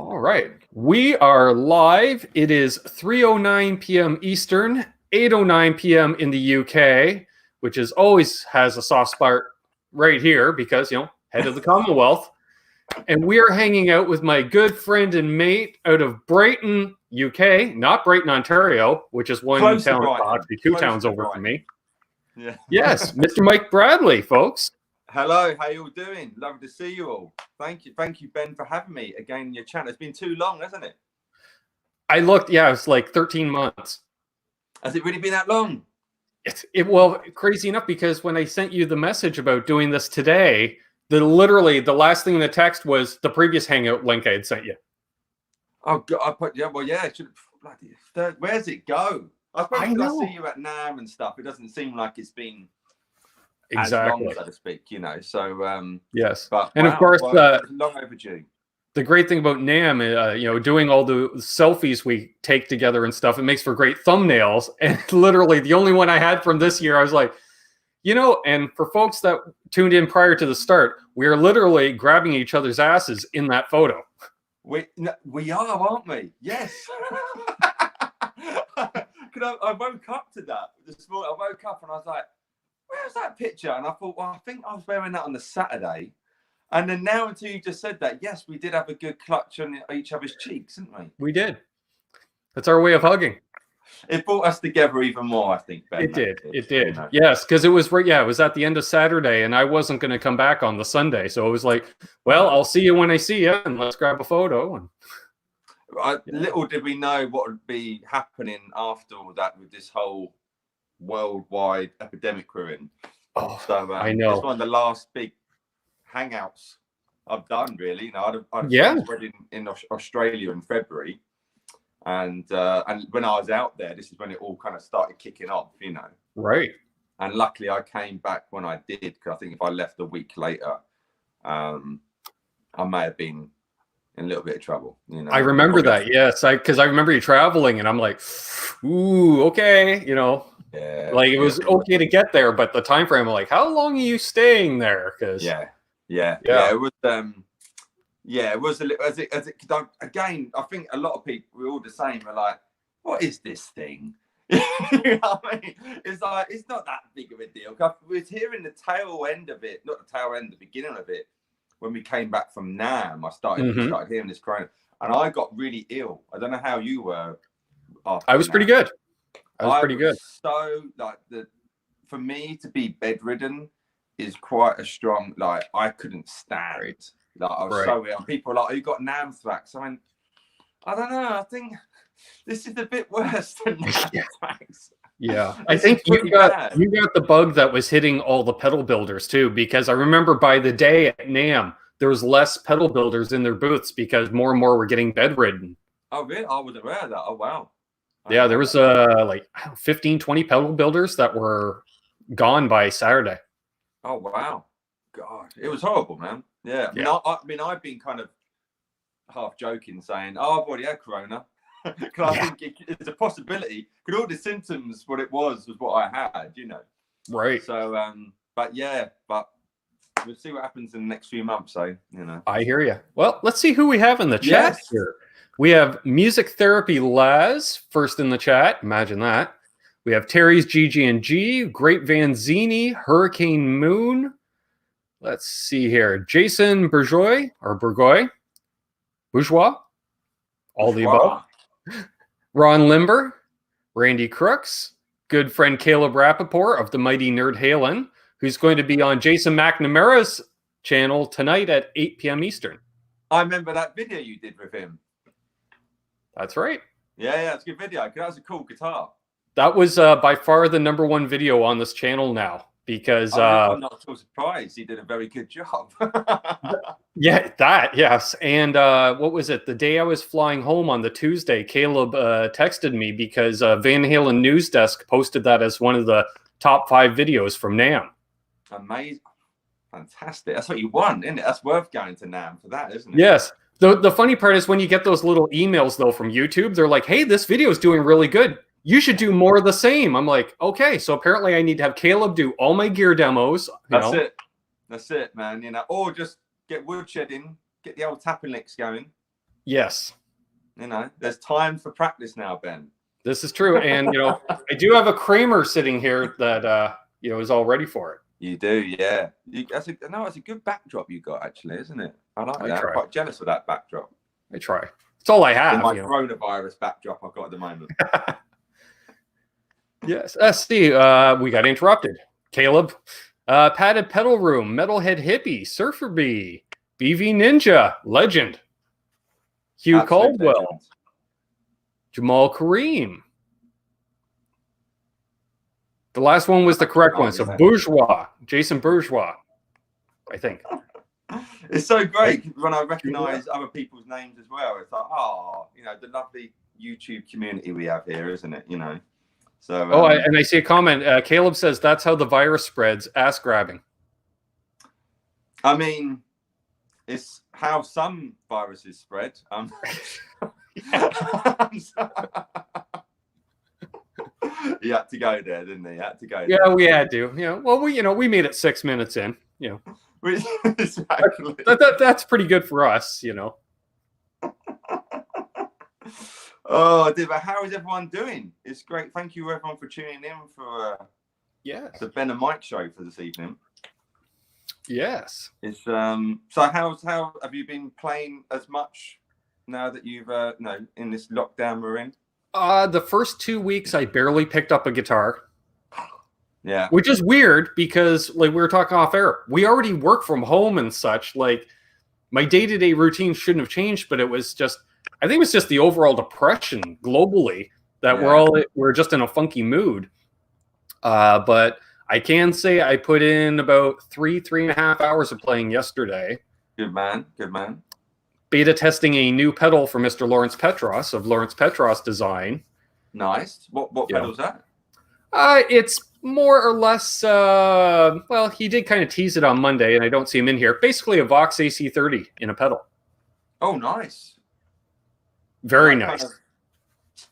All right. We are live. It is 3:09 p.m. Eastern, 8:09 p.m. in the UK, which is always has a soft spot right here because, head of the Commonwealth. And we are hanging out with my good friend and mate out of Brighton, UK, not Brighton, Ontario, which is one Close town, actually two towns over from me. Yeah. Yes, Mr. Mike Bradley, folks. Hello, how you all doing? Lovely to see you all. Thank you, Ben, for having me again in your channel. It's been too long, hasn't it? I looked, it's like 13 months. Has it really been that long? Well, crazy enough, because when I sent you the message about doing this today, literally the last thing in the text was the previous Hangout link I had sent you. Oh, God, where's it go? I suppose I see you at NAMM and stuff. It doesn't seem like it's been as long, so to speak, So yes, but and of course, long overdue. The great thing about NAMM, doing all the selfies we take together and stuff, it makes for great thumbnails. And literally, the only one I had from this year, I was like, and for folks that tuned in prior to the start, we are literally grabbing each other's asses in that photo. We are, aren't we? Yes. I woke up to that this morning. I woke up and I was like, where's that picture? And I thought, well, I think I was wearing that on the Saturday. And then now, until you just said that, yes, we did have a good clutch on each other's cheeks, didn't we? We did. That's our way of hugging. It brought us together even more, I think, Ben. It did. Yes, because it was it was at the end of Saturday, and I wasn't going to come back on the Sunday. So it was like, well, I'll see you when I see you, and let's grab a photo. And little did we know what would be happening after all that with this whole worldwide epidemic we're in. Oh, so I know. It's one of the last big hangouts I've done, really. I had a wedding in Australia in February, and when I was out there, this is when it all kind of started kicking off, Right. And luckily, I came back when I did, because I think if I left a week later, I may have been in a little bit of trouble. I remember that, yes, because I remember you traveling, and I'm like, ooh, okay, Yeah, like it was okay to get there, but the time frame, I'm like, how long are you staying there? Because yeah, it was it was a little, again, I think a lot of people, we're all the same. We're like, what is this thing? You know what I mean? It's like, it's not that big of a deal. We're hearing the tail end of it, not the tail end, the beginning of it. When we came back from NAMM, I started hearing this crying, and I got really ill. I don't know how you were. I was pretty good. I was pretty good. So for me to be bedridden is quite a strong, I couldn't stand. Right. I was so ill. And people were like, oh, you got NAMM-thrax. I went, I don't know. I think this is a bit worse than NAMM-thrax. Yeah, I think you got the bug that was hitting all the pedal builders too, because I remember by the day at NAMM, there was less pedal builders in their booths because more and more were getting bedridden. Oh, really? I wasn't aware of that. Oh, wow. Yeah, there was like 15, 20 pedal builders that were gone by Saturday. Oh, wow. God, it was horrible, man. Yeah. I mean, I've been kind of half joking saying, oh, I've already had corona. Because I think it's a possibility. Because all the symptoms, what it was what I had, Right. So, but we'll see what happens in the next few months. So, I hear you. Well, let's see who we have in the chat here. We have Music Therapy Laz first in the chat. Imagine that. We have Terry's GG&G, Great Vanzini, Hurricane Moon. Let's see here. Jason Bourgeois, all the above. Ron Limber, Randy Crooks, good friend Caleb Rappaport of the Mighty Nerd Halen, who's going to be on Jason McNamara's channel tonight at 8 p.m. Eastern. I remember that video you did with him. That's right. Yeah, it's a good video. That was a cool guitar. That was by far the #1 video on this channel now, because I'm not so surprised. He did a very good job. Yes. And what was it? The day I was flying home on the Tuesday, Caleb texted me because Van Halen News Desk posted that as one of the top 5 videos from NAMM. Amazing. Fantastic. That's what you want, isn't it? That's worth going to NAMM for that, isn't it? Yes. The funny part is when you get those little emails, though, from YouTube, they're like, hey, this video is doing really good. You should do more of the same. I'm like, okay, so apparently I need to have Caleb do all my gear demos. That's it, man. Or just get woodshedding, get the old tapping licks going. Yes. There's time for practice now, Ben. This is true. And, I do have a Kramer sitting here that, is all ready for it. You do, yeah. That's a good backdrop you got, actually, isn't it? I like that. I'm quite jealous of that backdrop. I try. It's all I have. My coronavirus backdrop I've got at the moment. Yes. Steve, we got interrupted. Caleb, Padded Pedal Room, Metalhead Hippie, Surfer Bee, BV Ninja, Legend, Hugh Caldwell, legend. Jamal Kareem. The last one was the correct one. So Bourgeois, Jason Bourgeois, I think. It's so great when I recognize other people's names as well. It's like, the lovely YouTube community we have here, isn't it? So. And I see a comment. Caleb says that's how the virus spreads. Ass grabbing. I mean, it's how some viruses spread. You had to go there, didn't he? Yeah, we had to. Well, we made it 6 minutes in. Exactly. That's pretty good for us. Oh, but how is everyone doing? It's great. Thank you, everyone, for tuning in for the Ben and Mike show for this evening. Yes. It's so how have you been playing as much now that you've in this lockdown we're in? The first 2 weeks I barely picked up a guitar. Yeah. Which is weird because we were talking off air. We already work from home and such. My day-to-day routine shouldn't have changed, but I think it was just the overall depression globally that we're just in a funky mood. But I can say I put in about 3.5 hours of playing yesterday. Good man. Beta testing a new pedal for Mr. Lawrence Petross of Lawrence Petross Design. Nice. What pedal's that? It's more or less, he did kind of tease it on Monday, and I don't see him in here. Basically a Vox AC30 in a pedal. Oh, nice. Very nice.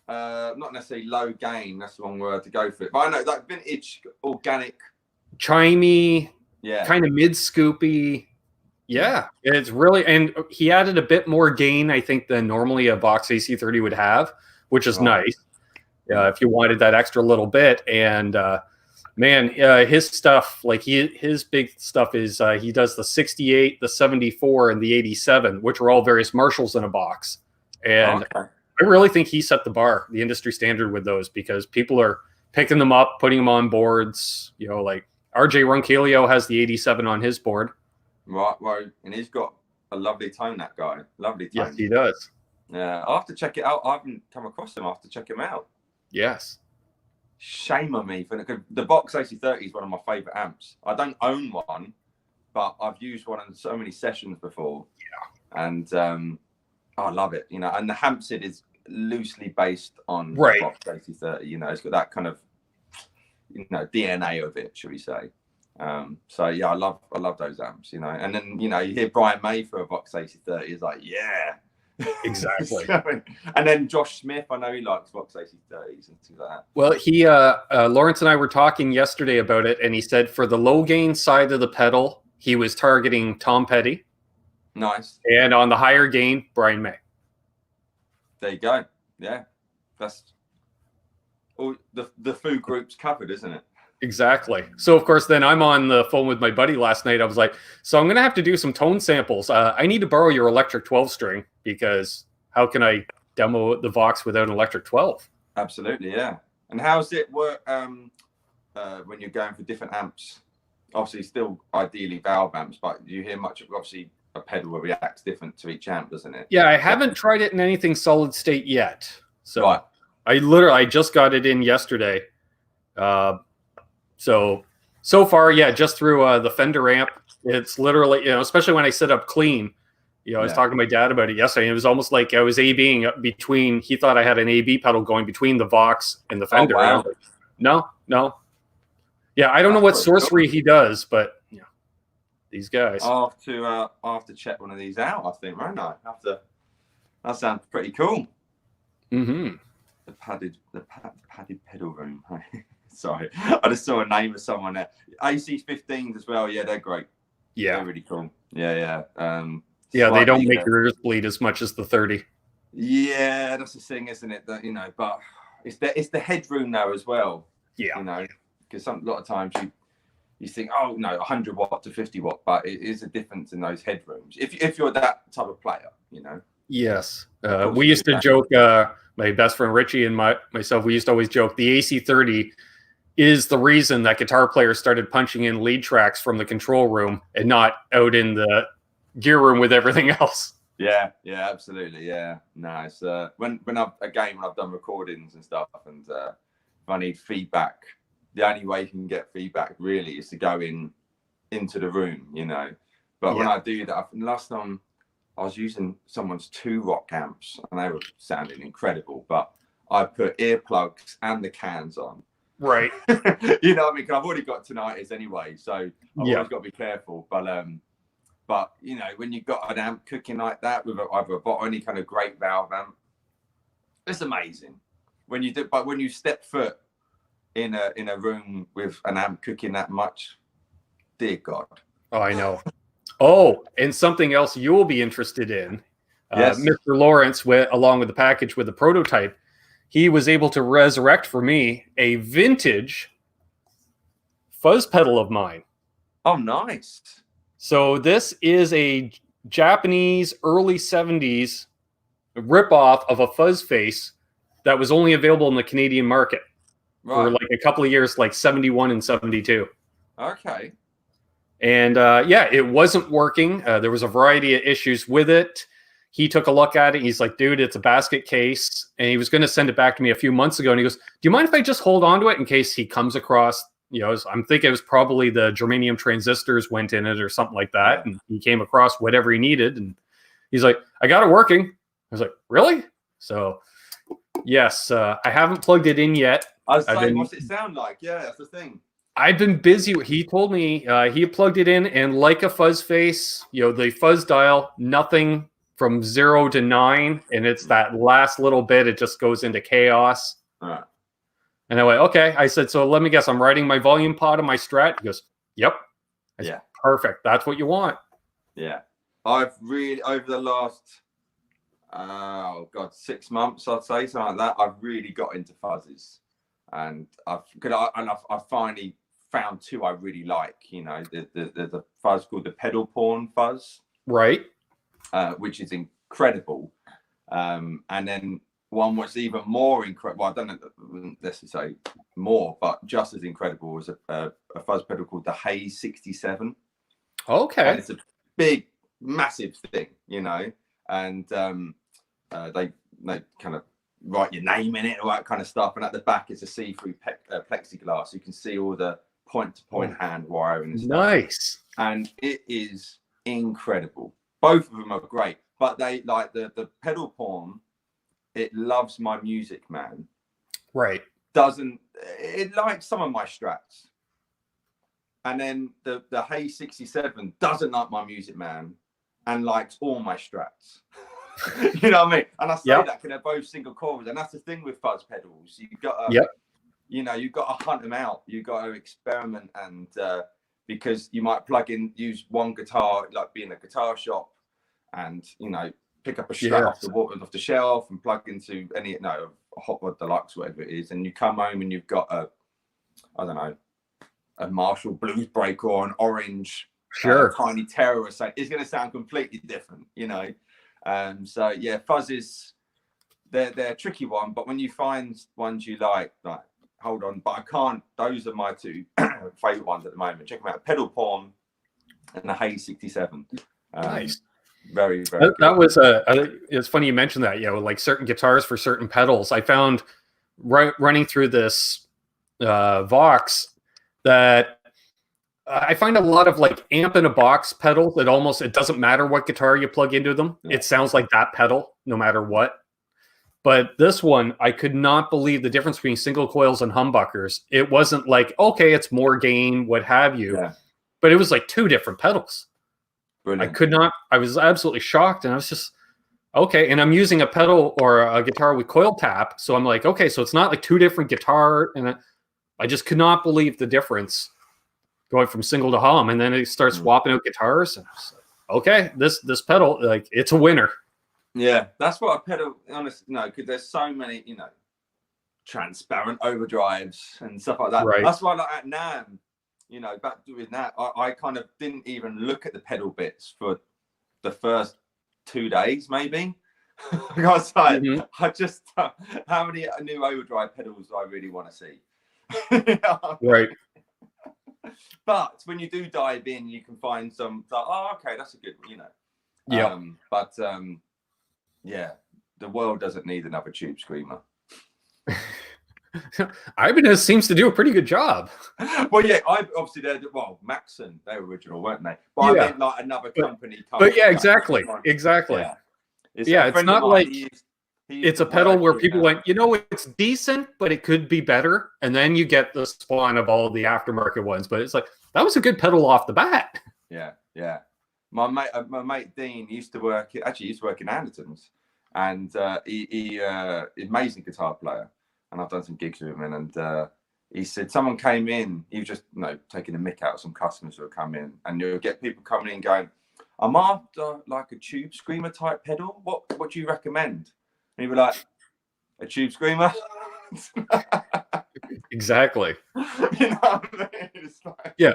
Not necessarily low gain, that's the wrong word to go for it. But I know that vintage, organic. Chimey, kind of mid-scoopy. Yeah, it's really, and he added a bit more gain, I think, than normally a Vox AC30 would have, which is nice. If you wanted that extra little bit. And his stuff, his big stuff is he does the 68, the 74, and the 87, which are all various Marshalls in a box. And I really think he set the bar, the industry standard with those, because people are picking them up, putting them on boards. RJ Roncalio has the 87 on his board. Right, well, and he's got a lovely tone, that guy. Lovely tone. Yes, he does. Yeah, I'll have to check it out. I haven't come across him. I'll have to check him out. Yes. Shame on me. The Vox AC30 is one of my favourite amps. I don't own one, but I've used one in so many sessions before. Yeah. And I love it, and the Hampstead is loosely based on the Vox AC30. It's got that kind of, DNA of it, should we say. So yeah, I love those amps, and then you hear Brian May for a Vox AC30 is like, yeah, exactly. And then Josh Smith, I know he likes Vox AC30s and things like that. Well, he Lawrence and I were talking yesterday about it, and he said for the low gain side of the pedal, he was targeting Tom Petty. Nice. And on the higher gain, Brian May. There you go. Yeah, that's all the food group's covered, isn't it? Exactly. So, of course, then I'm on the phone with my buddy last night. I was like, so I'm going to have to do some tone samples. I need to borrow your electric 12-string because how can I demo the Vox without an electric 12? Absolutely, yeah. And how's it work when you're going for different amps? Obviously, still ideally valve amps, but do you hear much of, obviously, a pedal reacts different to each amp, doesn't it? Yeah, I haven't tried it in anything solid state yet. So I just got it in yesterday. So far, just through the Fender amp, it's literally, especially when I set up clean, I was talking to my dad about it yesterday. And it was almost like I was A-Bing between, he thought I had an A-B pedal going between the Vox and the Fender. Oh, wow. No. Yeah, I don't know what sorcery he does, but these guys. I'll have to check one of these out, I think, won't I? That sounds pretty cool. Mm-hmm. The padded pedal room. Sorry, I just saw a name of someone there. AC15s as well. Yeah, they're great. Yeah, they're really cool. Yeah. Yeah, they don't make your ears bleed as much as the 30. Yeah, that's the thing, isn't it? That, you know, but it's the headroom now as well. Yeah. You know, because a lot of times you think, oh no, 100 watt to 50 watt, but it is a difference in those headrooms. If you're that type of player, you know. Yes. We used to joke, my best friend Richie and myself, we used to always joke the AC30 is the reason that guitar players started punching in lead tracks from the control room and not out in the gear room with everything else. Yeah, absolutely. Yeah, nice. When I've done recordings and stuff, and if I need feedback, the only way you can get feedback really is to go into the room, you know. But when I do that, last time I was using someone's 2 rock amps and they were sounding incredible, but I put earplugs and the cans on. Right. You know what I mean? 'Cause I've already got tinnitus anyway, so I've always got to be careful. But you know, when you've got an amp cooking like that with either or any kind of great valve amp, it's amazing. When you step foot in a room with an amp cooking that much, dear God. Oh, I know. Oh, and something else you'll be interested in. Yes. Mr. Lawrence, along with the package with the prototype, he was able to resurrect for me a vintage fuzz pedal of mine. Oh, nice. So this is a Japanese early 70s ripoff of a fuzz face that was only available in the Canadian market for like a couple of years, like 71 and 72. Okay. And it wasn't working. There was a variety of issues with it. He took a look at it. He's like, dude, it's a basket case. And he was going to send it back to me a few months ago. And he goes, do you mind if I just hold on to it in case he comes across, you know, I'm thinking it was probably the germanium transistors went in it or something like that. Yeah. And he came across whatever he needed. And he's like, I got it working. I was like, really? So, yes, I haven't plugged it in yet. I was saying, what's it sound like? Yeah, that's the thing. I've been busy. He told me he plugged it in, and like a fuzz face, you know, the fuzz dial, nothing from 0 to 9, and it's that last little bit, it just goes into chaos. And I went, okay. I said, so let me guess, I'm writing my volume pod on my Strat. He goes, yep. I said, perfect. That's what you want. Yeah. I've really, over the last, 6 months, I'd say, something like that, I've really got into fuzzes. And I finally found 2 I really like. You know, the fuzz called the pedal porn fuzz. Right. Which is incredible. And then one was even more incredible. Well, I don't know, let's just say more, but just as incredible was a fuzz pedal called the Haze 67. Okay. And it's a big, massive thing, you know, and they kind of write your name in it, all that kind of stuff. And at the back, it's a see-through plexiglass. You can see all the point-to-point hand wiring and stuff. Nice. And it is incredible. Both of them are great, but they like the pedal porn. It loves my music, man. Right. It likes some of my Strats. And then the Haze 67 doesn't like my music, man, and likes all my Strats. You know what I mean? And I say that because they're both single coils, and that's the thing with fuzz pedals. You've got to, you know, you've got to hunt them out. You've got to experiment, and because you might use one guitar, like be in a guitar shop, and you know, pick up a Strat off the shelf and plug into a Hot Rod Deluxe, whatever it is, and you come home and you've got a Marshall Blues Breaker or an Orange Tiny Terror or something. It's going to sound completely different, you know. So yeah, fuzzes, they're a tricky one, but when you find ones you like, hold on, but I can't. Those are my 2 favorite ones at the moment. Check them out: Pedal Porn and the Haze 67. Nice. Very, very. That was it's funny you mentioned that. You know, like certain guitars for certain pedals. I found running through this Vox that I find a lot of like amp in a box pedals that it doesn't matter what guitar you plug into them. Yeah. It sounds like that pedal no matter what. But this one, I could not believe the difference between single coils and humbuckers. It wasn't like, okay, it's more gain, what have you. Yeah. But it was like 2 different pedals. Brilliant. I was absolutely shocked. And I was just, okay. And I'm using a pedal or a guitar with coil tap. So I'm like, okay, so it's not like 2 different guitar. And I just could not believe the difference going from single to hum. And then it starts swapping out guitars. And I was like, okay, this pedal, like, it's a winner. Yeah, that's what a pedal, honestly, no, because there's so many, transparent overdrives and stuff like that. Right. That's why, like at NAMM, back with that, I kind of didn't even look at the pedal bits for the first 2 days, maybe. I was like, I just, how many new overdrive pedals do I really want to see? Right. But when you do dive in, you can find some, like, oh, okay, that's a good, Yeah. Yeah, the world doesn't need another tube screamer. Ibanez seems to do a pretty good job. Well, yeah, obviously Maxon, they were original, weren't they? But I meant like another company. But yeah, exactly. Yeah, it's not like it's a pedal where people went, it's decent, but it could be better. And then you get the spawn of all the aftermarket ones. But it's like, that was a good pedal off the bat. Yeah, yeah. My mate Dean used to work in Ardens, and he amazing guitar player. And I've done some gigs with him, and he said someone came in. He was just taking a mick out of some customers who would come in, and you'll get people coming in going, "I'm after like a tube screamer type pedal. What do you recommend?" And he'd be like, "A tube screamer." Exactly. You know what I mean? It's like, yeah.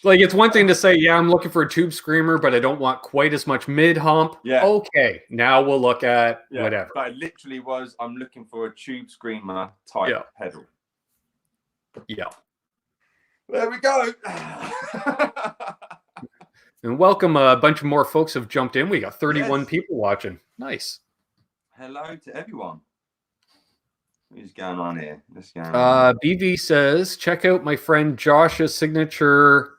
Like, it's one thing to say, yeah, I'm looking for a tube screamer, but I don't want quite as much mid hump. Yeah. Okay, now we'll look at whatever. But it literally was, I'm looking for a tube screamer type pedal. Yeah. There we go. And welcome, a bunch of more folks have jumped in. We got 31 people watching. Nice. Hello to everyone. What's going on here? BV says, check out my friend Josh's signature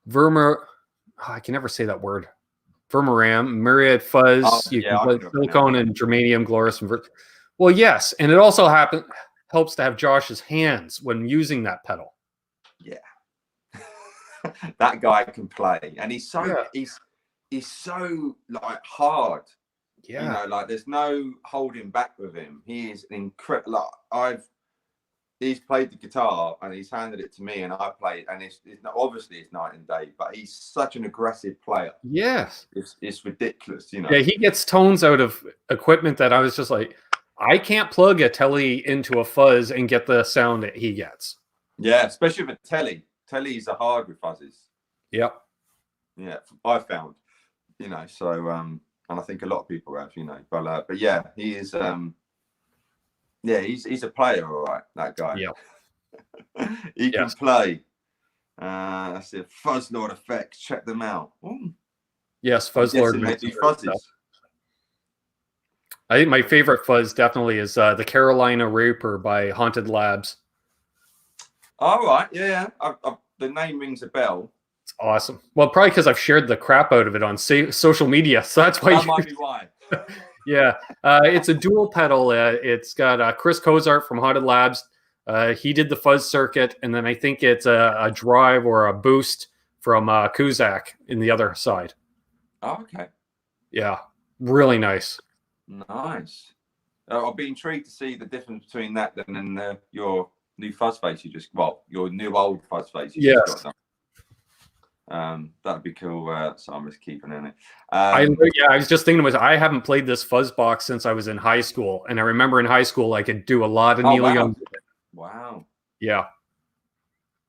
I can never say that word. Vermeram, Myriad Fuzz. You can play silicone and germanium, glorious. Well, yes. And it also helps to have Josh's hands when using that pedal. Yeah. That guy can play. And he's so, he's so like hard. Yeah, like there's no holding back with him. He is incredible. Like, he's played the guitar and he's handed it to me, and I played, and it's obviously it's night and day. But he's such an aggressive player. Yes, it's ridiculous. Yeah, he gets tones out of equipment that I was just like, I can't plug a telly into a fuzz and get the sound that he gets. Yeah, especially with a telly. Tellies are hard with fuzzes. Yep. Yeah, I found. So. And I think a lot of people have, but yeah, he is, he's a player, all right, that guy. Yeah. He can play. That's it. Fuzz Lord Effects, check them out. Ooh. Yes, Fuzz Lord. They do fuzzes. I think my favorite fuzz definitely is the Carolina Reaper by Haunted Labs. All right, yeah. The name rings a bell. Awesome. Well, probably because I've shared the crap out of it on social media, so that's why. That might be why. Yeah, it's a dual pedal. It's got Chris Cozart from Haunted Labs. He did the fuzz circuit, and then I think it's a drive or a boost from Kuzak in the other side. Oh, okay. Yeah, really nice. Nice. I'll be intrigued to see the difference between that and your new fuzz face your new old fuzz face. Just got. That'd be cool. So I'm just keeping in it. I was just thinking I haven't played this fuzz box since I was in high school, and I remember in high school I could do a lot of Neil Young. Wow. Yeah.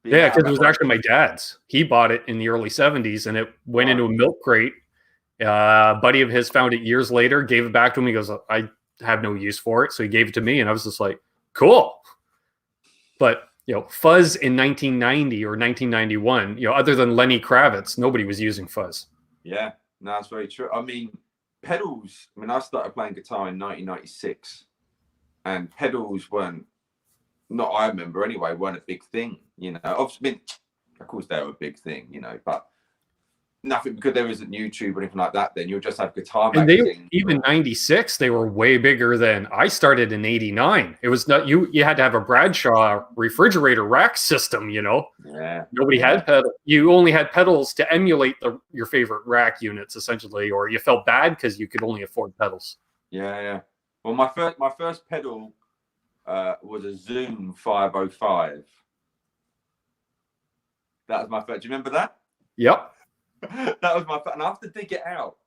Yeah, because it was actually my dad's. He bought it in the early 70s, and it went into a milk crate. A buddy of his found it years later, gave it back to him. He goes, I have no use for it, so he gave it to me, and I was just like, cool. But fuzz in 1990 or 1991, other than Lenny Kravitz, nobody was using fuzz. Yeah, no, that's very true. I mean, pedals, I started playing guitar in 1996, and pedals weren't I remember anyway, weren't a big thing, Obviously, of course they were a big thing, but nothing, because there isn't YouTube or anything like that, then you'll just have guitar magazines. Even 96, they were way bigger than I started in 89. It was not, you had to have a Bradshaw refrigerator rack system, Yeah. Nobody had pedals. You only had pedals to emulate your favorite rack units, essentially, or you felt bad because you could only afford pedals. Yeah. Well, my first pedal was a Zoom 505. That was my first. Do you remember that? Yep. That was my. And I have to dig it out.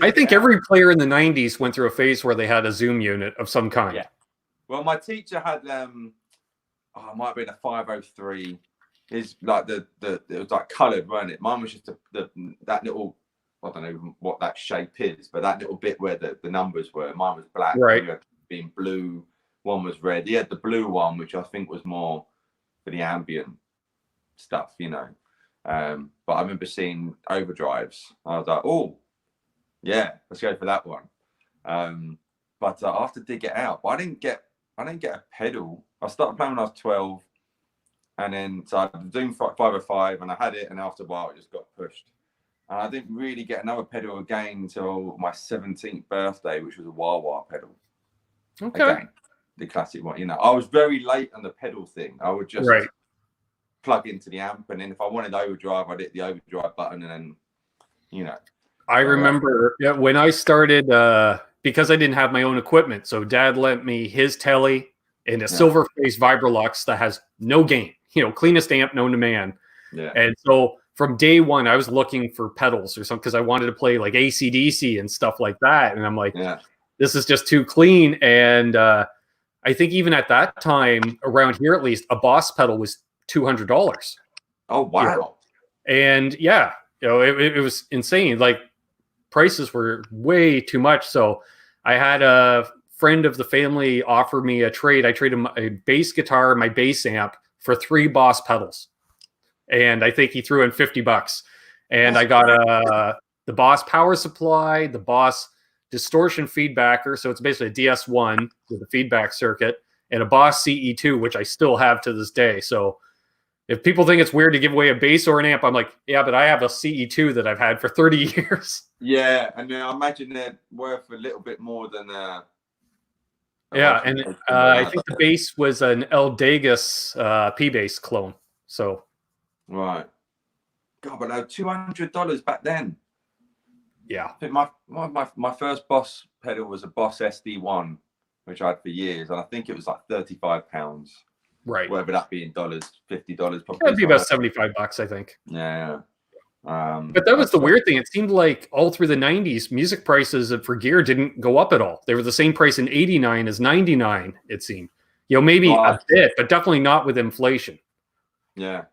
I think every player in the '90s went through a phase where they had a Zoom unit of some kind. Yeah. Well, my teacher had it might have been a 503. Is like it was like coloured, wasn't it? Mine was just that little. I don't know what that shape is, but that little bit where the numbers were. Mine was black. Right. Being blue. One was red. He had the blue one, which I think was more for the ambient stuff, you know. But I remember seeing overdrives. I was like, oh, yeah, let's go for that one. But I have to dig it out. But I didn't get a pedal. I started playing when I was 12, and then so I was doing 505, and I had it, and after a while it just got pushed. And I didn't really get another pedal again until my 17th birthday, which was a wah-wah pedal. Okay. Again, the classic one. You know, I was very late on the pedal thing. I would just plug into the amp, and then if I wanted overdrive, I'd hit the overdrive button, and then, you know. I remember when I started, because I didn't have my own equipment, so Dad lent me his telly and a Silverface Vibrolux that has no gain, you know, cleanest amp known to man. Yeah. And so from day one, I was looking for pedals or something because I wanted to play like AC/DC and stuff like that. And I'm like, this is just too clean. And I think even at that time, around here at least, a Boss pedal was $200. Oh, wow. You know? And yeah, you know, it was insane. Like, prices were way too much. So I had a friend of the family offer me a trade. I traded a bass guitar, my bass amp, for 3 Boss pedals. And I think he threw in $50. And I got the Boss power supply, the Boss distortion feedbacker. So it's basically a DS1 with a feedback circuit, and a Boss CE2, which I still have to this day. So if people think it's weird to give away a bass or an amp, I'm like, yeah, but I have a CE2 that I've had for 30 years. Yeah, and I imagine they're worth a little bit more than. Yeah, and I think the bass was an El Degas P-bass clone. So. Right. God, but $200 back then. Yeah. I think my first Boss pedal was a Boss SD1, which I had for years, and I think it was like £35. Right. Whatever that be in dollars, $50 probably. That'd be about $75, I think. Yeah. But that was the weird thing. It seemed like all through the 90s, music prices for gear didn't go up at all. They were the same price in 89 as 99, it seemed. You know, maybe a bit, but definitely not with inflation. Yeah.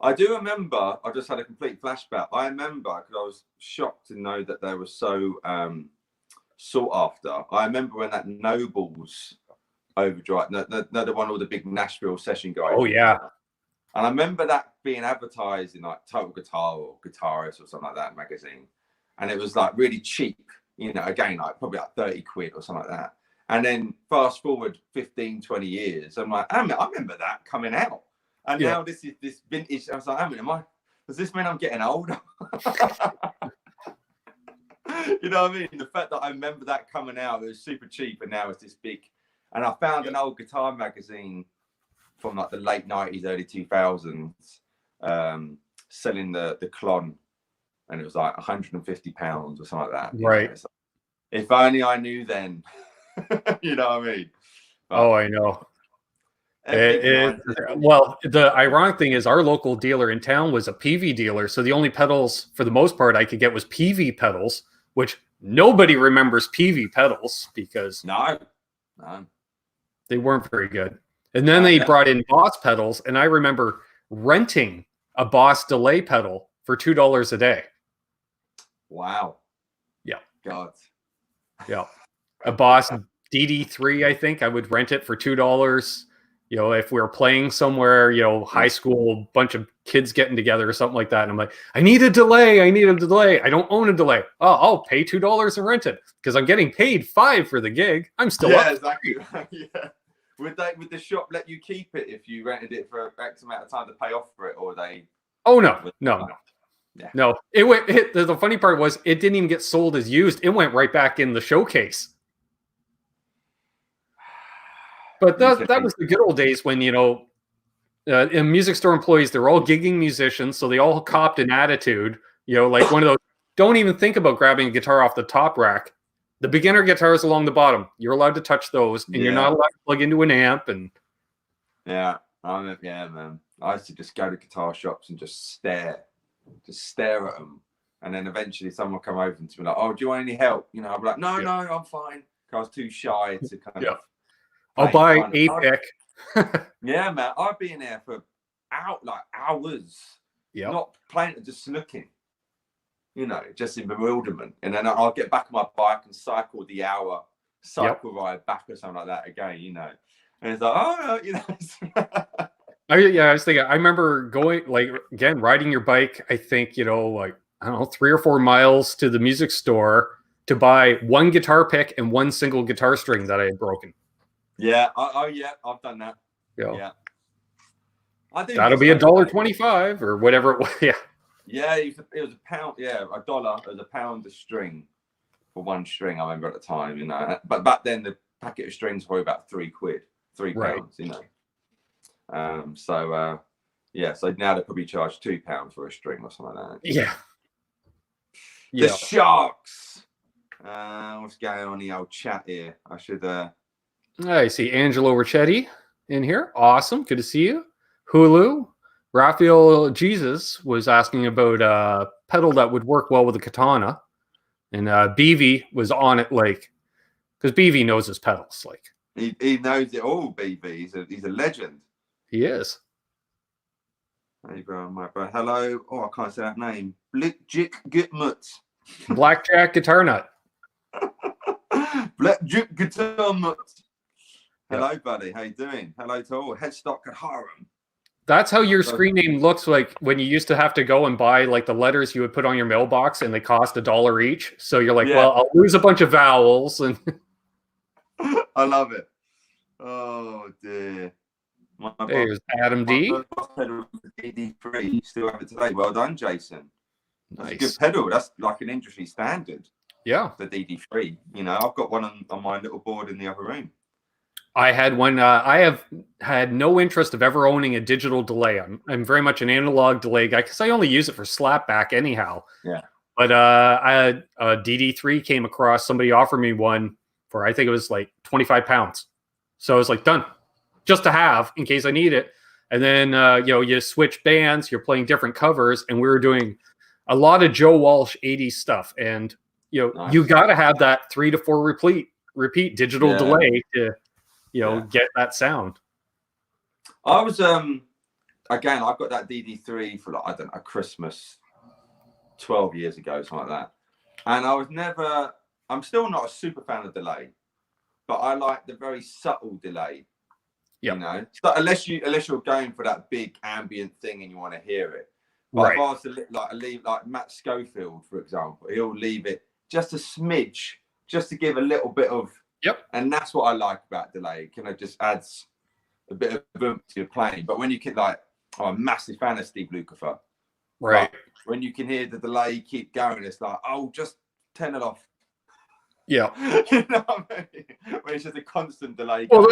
I do remember, I just had a complete flashback. I remember, because I was shocked to know that they were so sought after. I remember when that Nobles overdrive, the one all the big Nashville session guys. Oh, yeah. And I remember that being advertised in like Total Guitar or Guitarist or something like that magazine. And it was like really cheap, you know, again, like probably like 30 quid or something like that. And then fast forward 15, 20 years, I'm like, I remember that coming out. And now this is this vintage. I was like, does this mean I'm getting older? You know what I mean? The fact that I remember that coming out, it was super cheap, and now it's this big. And I found an old guitar magazine from like the late 90s, early 2000s, selling the Klon, and it was like £150 or something like that. Right. Like, if only I knew then. You know what I mean? But, I know. Well, the ironic thing is our local dealer in town was a PV dealer. So the only pedals, for the most part, I could get was PV pedals, which nobody remembers PV pedals because no, they weren't very good. And then they brought in Boss pedals, and I remember renting a Boss delay pedal for $2 a day. Wow. Yeah. God. Yeah. A Boss DD3, I think I would rent it for $2. You know, if we were playing somewhere, you know, high school, bunch of kids getting together or something like that. And I'm like, I need a delay. I don't own a delay. Oh, I'll pay $2 and rent it because I'm getting paid $5 for the gig. I'm still up. Exactly. Yeah. Would the shop let you keep it if you rented it for X amount of time to pay off for it, or they? Oh no. Yeah. No. The funny part was it didn't even get sold as used. It went right back in the showcase. But that was the good old days when, you know, in music store employees, they're all gigging musicians, so they all copped an attitude, you know, like one of those, don't even think about grabbing a guitar off the top rack. The beginner guitars along the bottom, you're allowed to touch those, and you're not allowed to plug into an amp. And man. I used to just go to guitar shops and just stare at them. And then eventually someone will come over and be like, "Oh, do you want any help?" You know, I'll be like, "No, Yeah. no, I'm fine." Because I was too shy to kind Yeah. of. I'll buy a pick. Yeah, man. I'd be in there for hours. Yeah. Not playing, just looking. You know, just in bewilderment. And then I'll get back on my bike and cycle the hour ride back or something like that again, you know. And it's like, oh, you know. I was thinking, I remember going, like, again, riding your bike, I think, you know, like, I don't know, 3 or 4 miles to the music store to buy one guitar pick and one single guitar string that I had broken. Yeah. Yeah, I've done that. Yeah. I do. That'll be $1.25 or whatever it was. Yeah. Yeah, it was a pound. Yeah, $1. It was £1 a string for one string. I remember at the time, you know. But back then, the packet of strings were about £3, £3, you know. So now they probably charge £2 for a string or something like that. Yeah. The Sharks. What's going on in the old chat here? I should. I see Angelo Ricchetti in here. Awesome. Good to see you. Hulu. Raphael Jesus was asking about a pedal that would work well with a katana. And BV was on it, like, because BV knows his pedals. Like, he knows it all, BV. He's a legend. He is. Hey, bro, my bro. Hello. Oh, I can't say that name. Blickjik Gitmut. Blackjack Guitar Nut. Blackjik Guitar Nut. Hello, buddy. How you doing? Hello to all. Headstock at Harem. That's how your screen name looks like when you used to have to go and buy like the letters you would put on your mailbox and they cost $1 each. So you're like, well, I'll lose a bunch of vowels. And I love it. Oh, dear. There's Adam D. DD3. Still have it today. Well done, Jason. That's nice. A good pedal. That's like an industry standard. Yeah. The DD3. You know, I've got one on my little board in the other room. I had one. I have had no interest of ever owning a digital delay. I'm very much an analog delay guy because I only use it for slapback anyhow. Yeah. But I had a DD3 came across. Somebody offered me one for, I think it was like £25. So I was like, done, just to have in case I need it. And then you switch bands. You're playing different covers, and we were doing a lot of Joe Walsh 80s stuff. And nice. You got to have that 3 to 4 repeat digital delay to get that sound. I was again, I've got that DD3 for like, I don't know, Christmas 12 years ago, something like that. And I'm still not a super fan of delay, but I like the very subtle delay. Yep. You know, so unless you're going for that big ambient thing and you want to hear it. But if I was to leave like Matt Schofield, for example, he'll leave it just a smidge, just to give a little bit of. Yep. And that's what I like about delay. It kind of just adds a bit of boom to your playing. But when you can, like, I'm a massive fan of Steve Lukather. Right. But when you can hear the delay keep going, it's like, oh, just turn it off. Yeah. You know what I mean? When it's just a constant delay. Well,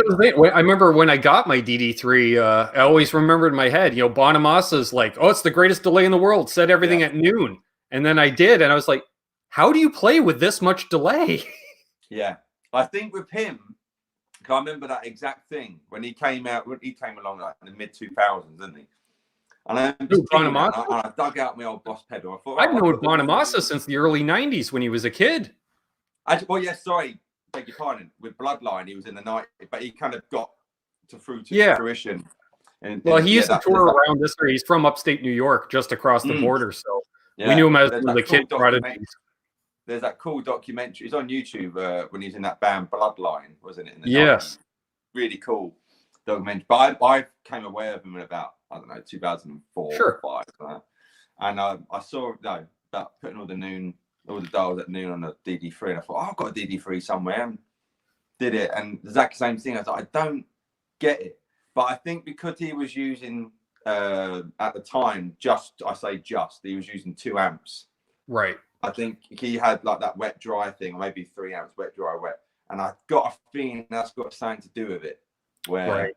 I remember when I got my DD3, I always remembered in my head, Bonamassa's like, oh, it's the greatest delay in the world, said everything at noon. And then I did, and I was like, how do you play with this much delay? Yeah. I think with him, I remember that exact thing when he came along like in the mid 2000s, didn't he? And I dug out my old Boss pedal. I thought, I've known Bonamassa since the early 90s when he was a kid. Beg your pardon. With Bloodline, he was in the 90s, but he kind of got to fruition. He used to tour around this area. He's from upstate New York, just across the border. So we knew him as the kid prodigies. There's that cool documentary. It's on YouTube when he's in that band Bloodline, wasn't it? In the 90s. Really cool documentary. But I came aware of him in about, I don't know, 2004 or 5. And I saw about putting all the dials at noon on the DD3. And I thought, I've got a DD3 somewhere. And did it. And the exact same thing. I was like, I don't get it. But I think because he was using, at the time, he was using 2 amps. Right. I think he had like that wet dry thing, or maybe 3 amps wet dry wet, and I got a feeling that's got something to do with it. Where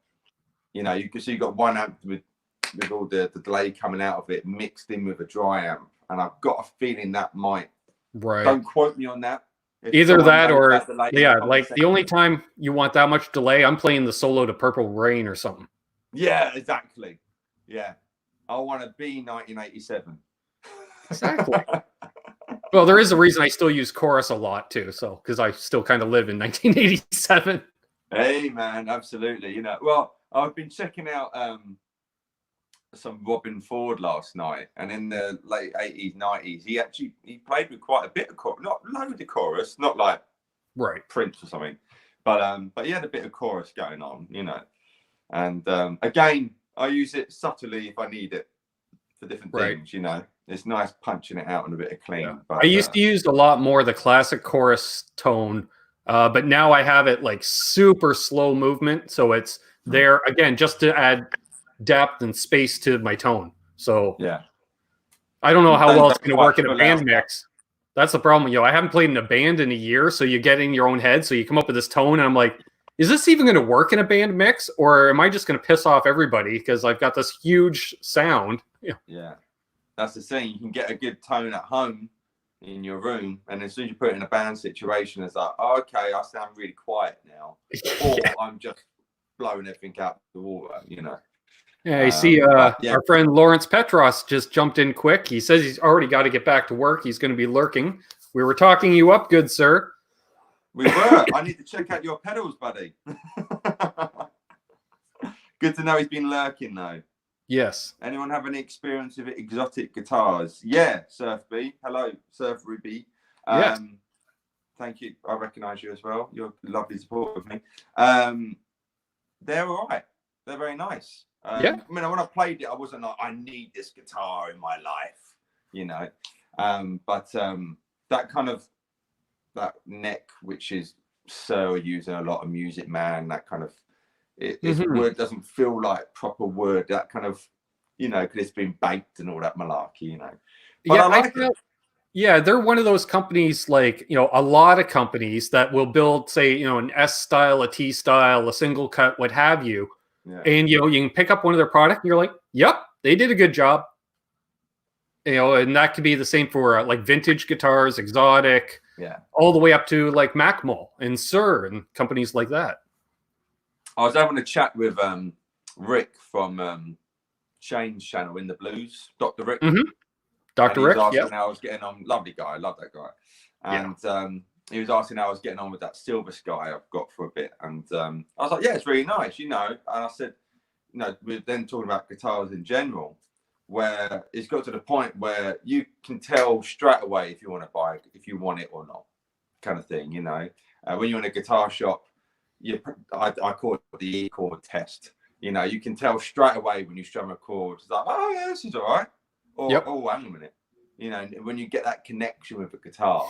you got 1 amp with all the delay coming out of it mixed in with a dry amp, and I've got a feeling that might. Right. Don't quote me on that. Either that or like the only time you want that much delay, I'm playing the solo to Purple Rain or something. Yeah, exactly. Yeah, I want to be 1987. Exactly. Well, there is a reason I still use chorus a lot too. So because I still kind of live in 1987. Hey man, absolutely. You know, well, I've been checking out some Robin Ford last night, and in the late 80s, 90s, he played with quite a bit of chorus, not load of chorus, not like Right. Prince or something, but he had a bit of chorus going on, you know. And again, I use it subtly if I need it for different things, you know. It's nice punching it out and a bit of clean. Yeah. But I used to use a lot more the classic chorus tone, but now I have it like super slow movement, so it's there again just to add depth and space to my tone. So yeah, I don't know how well it's going to work in a band out. mix. That's the problem. I haven't played in a band in a year, so you get in your own head, so you come up with this tone, and I'm like, is this even going to work in a band mix, or am I just going to piss off everybody because I've got this huge sound? Yeah, that's the thing. You can get a good tone at home in your room, and as soon as you put it in a band situation, it's like, oh, okay, I sound really quiet now, or I'm just blowing everything out the water, you know. Yeah, you see, our friend Lawrence Petross just jumped in quick. He says he's already got to get back to work. He's going to be lurking. We were talking you up, good sir. We were. I need to check out your pedals, buddy. Good to know he's been lurking, though. Yes. Anyone have any experience with exotic guitars? Yeah, Surf B. Hello, Surf Ruby. Yes. Thank you. I recognise you as well. You're lovely support with me. They're all right. They're very nice. I mean, when I played it, I wasn't like, I need this guitar in my life, you know. But that kind of that neck, which is so using a lot of Music Man, that kind of it's wood, doesn't feel like proper wood. That kind of, you know, because it's been baked and all that malarkey, you know. But I like it. Yeah, they're one of those companies, like, a lot of companies that will build, say, an S style, a T style, a single cut, what have you. Yeah. And, you can pick up one of their product and you're like, yep, they did a good job. And that could be the same for like vintage guitars, exotic, all the way up to like Macmol and Sir and companies like that. I was having a chat with Rick from Shane's channel In the Blues, Dr. Rick. Dr. Rick, asking how I was getting on. Lovely guy, I love that guy. And he was asking how I was getting on with that Silver Sky I've got for a bit. And I was like, yeah, it's really nice, you know. And I said, we're then talking about guitars in general, where it's got to the point where you can tell straight away if you want to buy it, if you want it or not, kind of thing, you know. When you're in a guitar shop, I call it the E chord test. You know, you can tell straight away when you strum a chord. It's like, oh yeah, this is all right. Or oh, hang a minute. You know, when you get that connection with a guitar,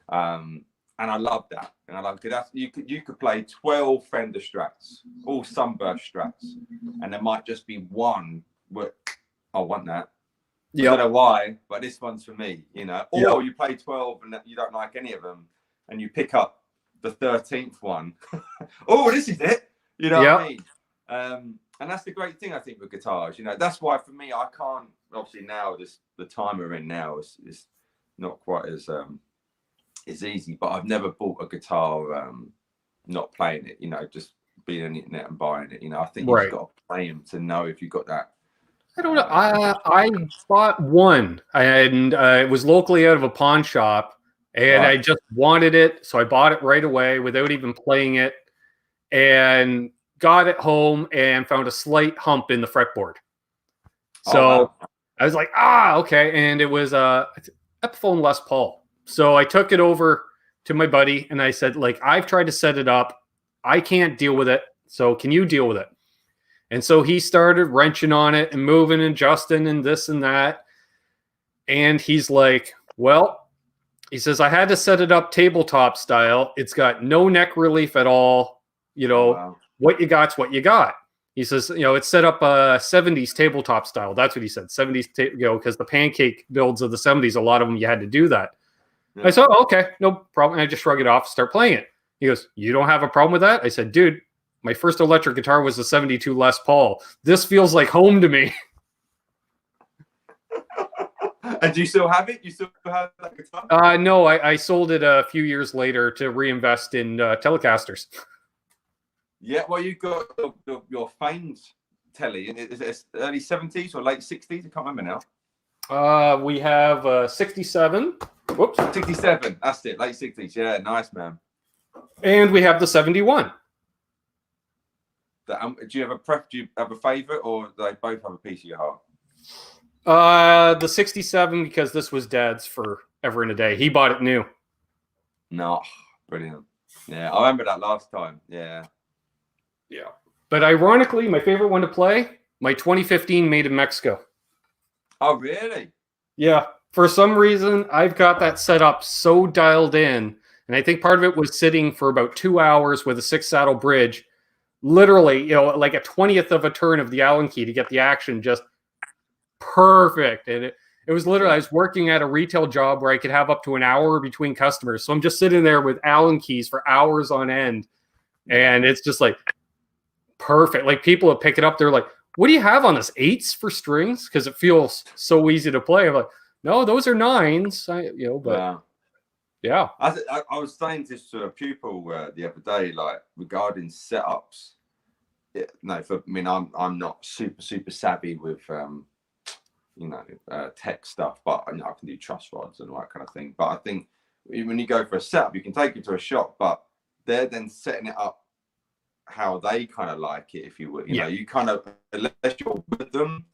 and I love that. And I love that you could play 12 Fender Strats, all Sunburst Strats, and there might just be one where I want that. I don't know why, but this one's for me. You know, or you play 12 and you don't like any of them, and you pick up the 13th one. Oh, this is it. You know what I mean? And that's the great thing, I think, with guitars. You know, that's why for me, I can't. Obviously, now the time we're in now is not quite as easy. But I've never bought a guitar not playing it. You know, just being on the internet and buying it. You know, I think you've got to play them to know if you've got that. I don't know. I bought one, and it was locally out of a pawn shop. And I just wanted it, so I bought it right away without even playing it, and got it home and found a slight hump in the fretboard. So I was like, okay. And it was Epiphone Les Paul. So I took it over to my buddy, and I said, like, I've tried to set it up. I can't deal with it. So can you deal with it? And so he started wrenching on it and moving and adjusting and this and that. And he's like, well, he says, I had to set it up tabletop style. It's got no neck relief at all. What you got's what you got. He says, it's set up 70s tabletop style. That's what he said. 70s, because the pancake builds of the 70s, a lot of them, you had to do that. Yeah. I said, okay, no problem. And I just shrug it off, start playing it. He goes, you don't have a problem with that? I said, dude, my first electric guitar was a 72 Les Paul. This feels like home to me. And do you still have it? You still have that guitar? No, I sold it a few years later to reinvest in Telecasters. Yeah, well, you got your famed telly. Is it early 70s or late 60s? I can't remember now. We have 67. Whoops. 67. That's it. Late 60s. Yeah, nice, man. And we have the 71. Do you have a favorite, or do they both have a piece of your heart? The 67, because this was Dad's forever and a day. He bought it new. No, brilliant. Yeah, I remember that last time. Yeah. Yeah. But ironically, my favorite one to play, my 2015 made in Mexico. Oh, really? Yeah. For some reason, I've got that set up so dialed in. And I think part of it was sitting for about 2 hours with a 6-saddle bridge. Literally, like a 20th of a turn of the Allen key to get the action just perfect. And it was literally, I was working at a retail job where I could have up to an hour between customers. So I'm just sitting there with Allen keys for hours on end. And it's just like perfect. Like people have picked it up. They're like, what do you have on this? 8s for strings? Because it feels so easy to play. I'm like, no, those are 9s. But yeah. I was saying this to a pupil the other day, like regarding setups. I'm not super savvy with tech stuff, but I can do truss rods and all that kind of thing. But I think when you go for a setup, you can take it to a shop, but they're then setting it up how they kind of like it, if you would. You kind of, unless you're with them,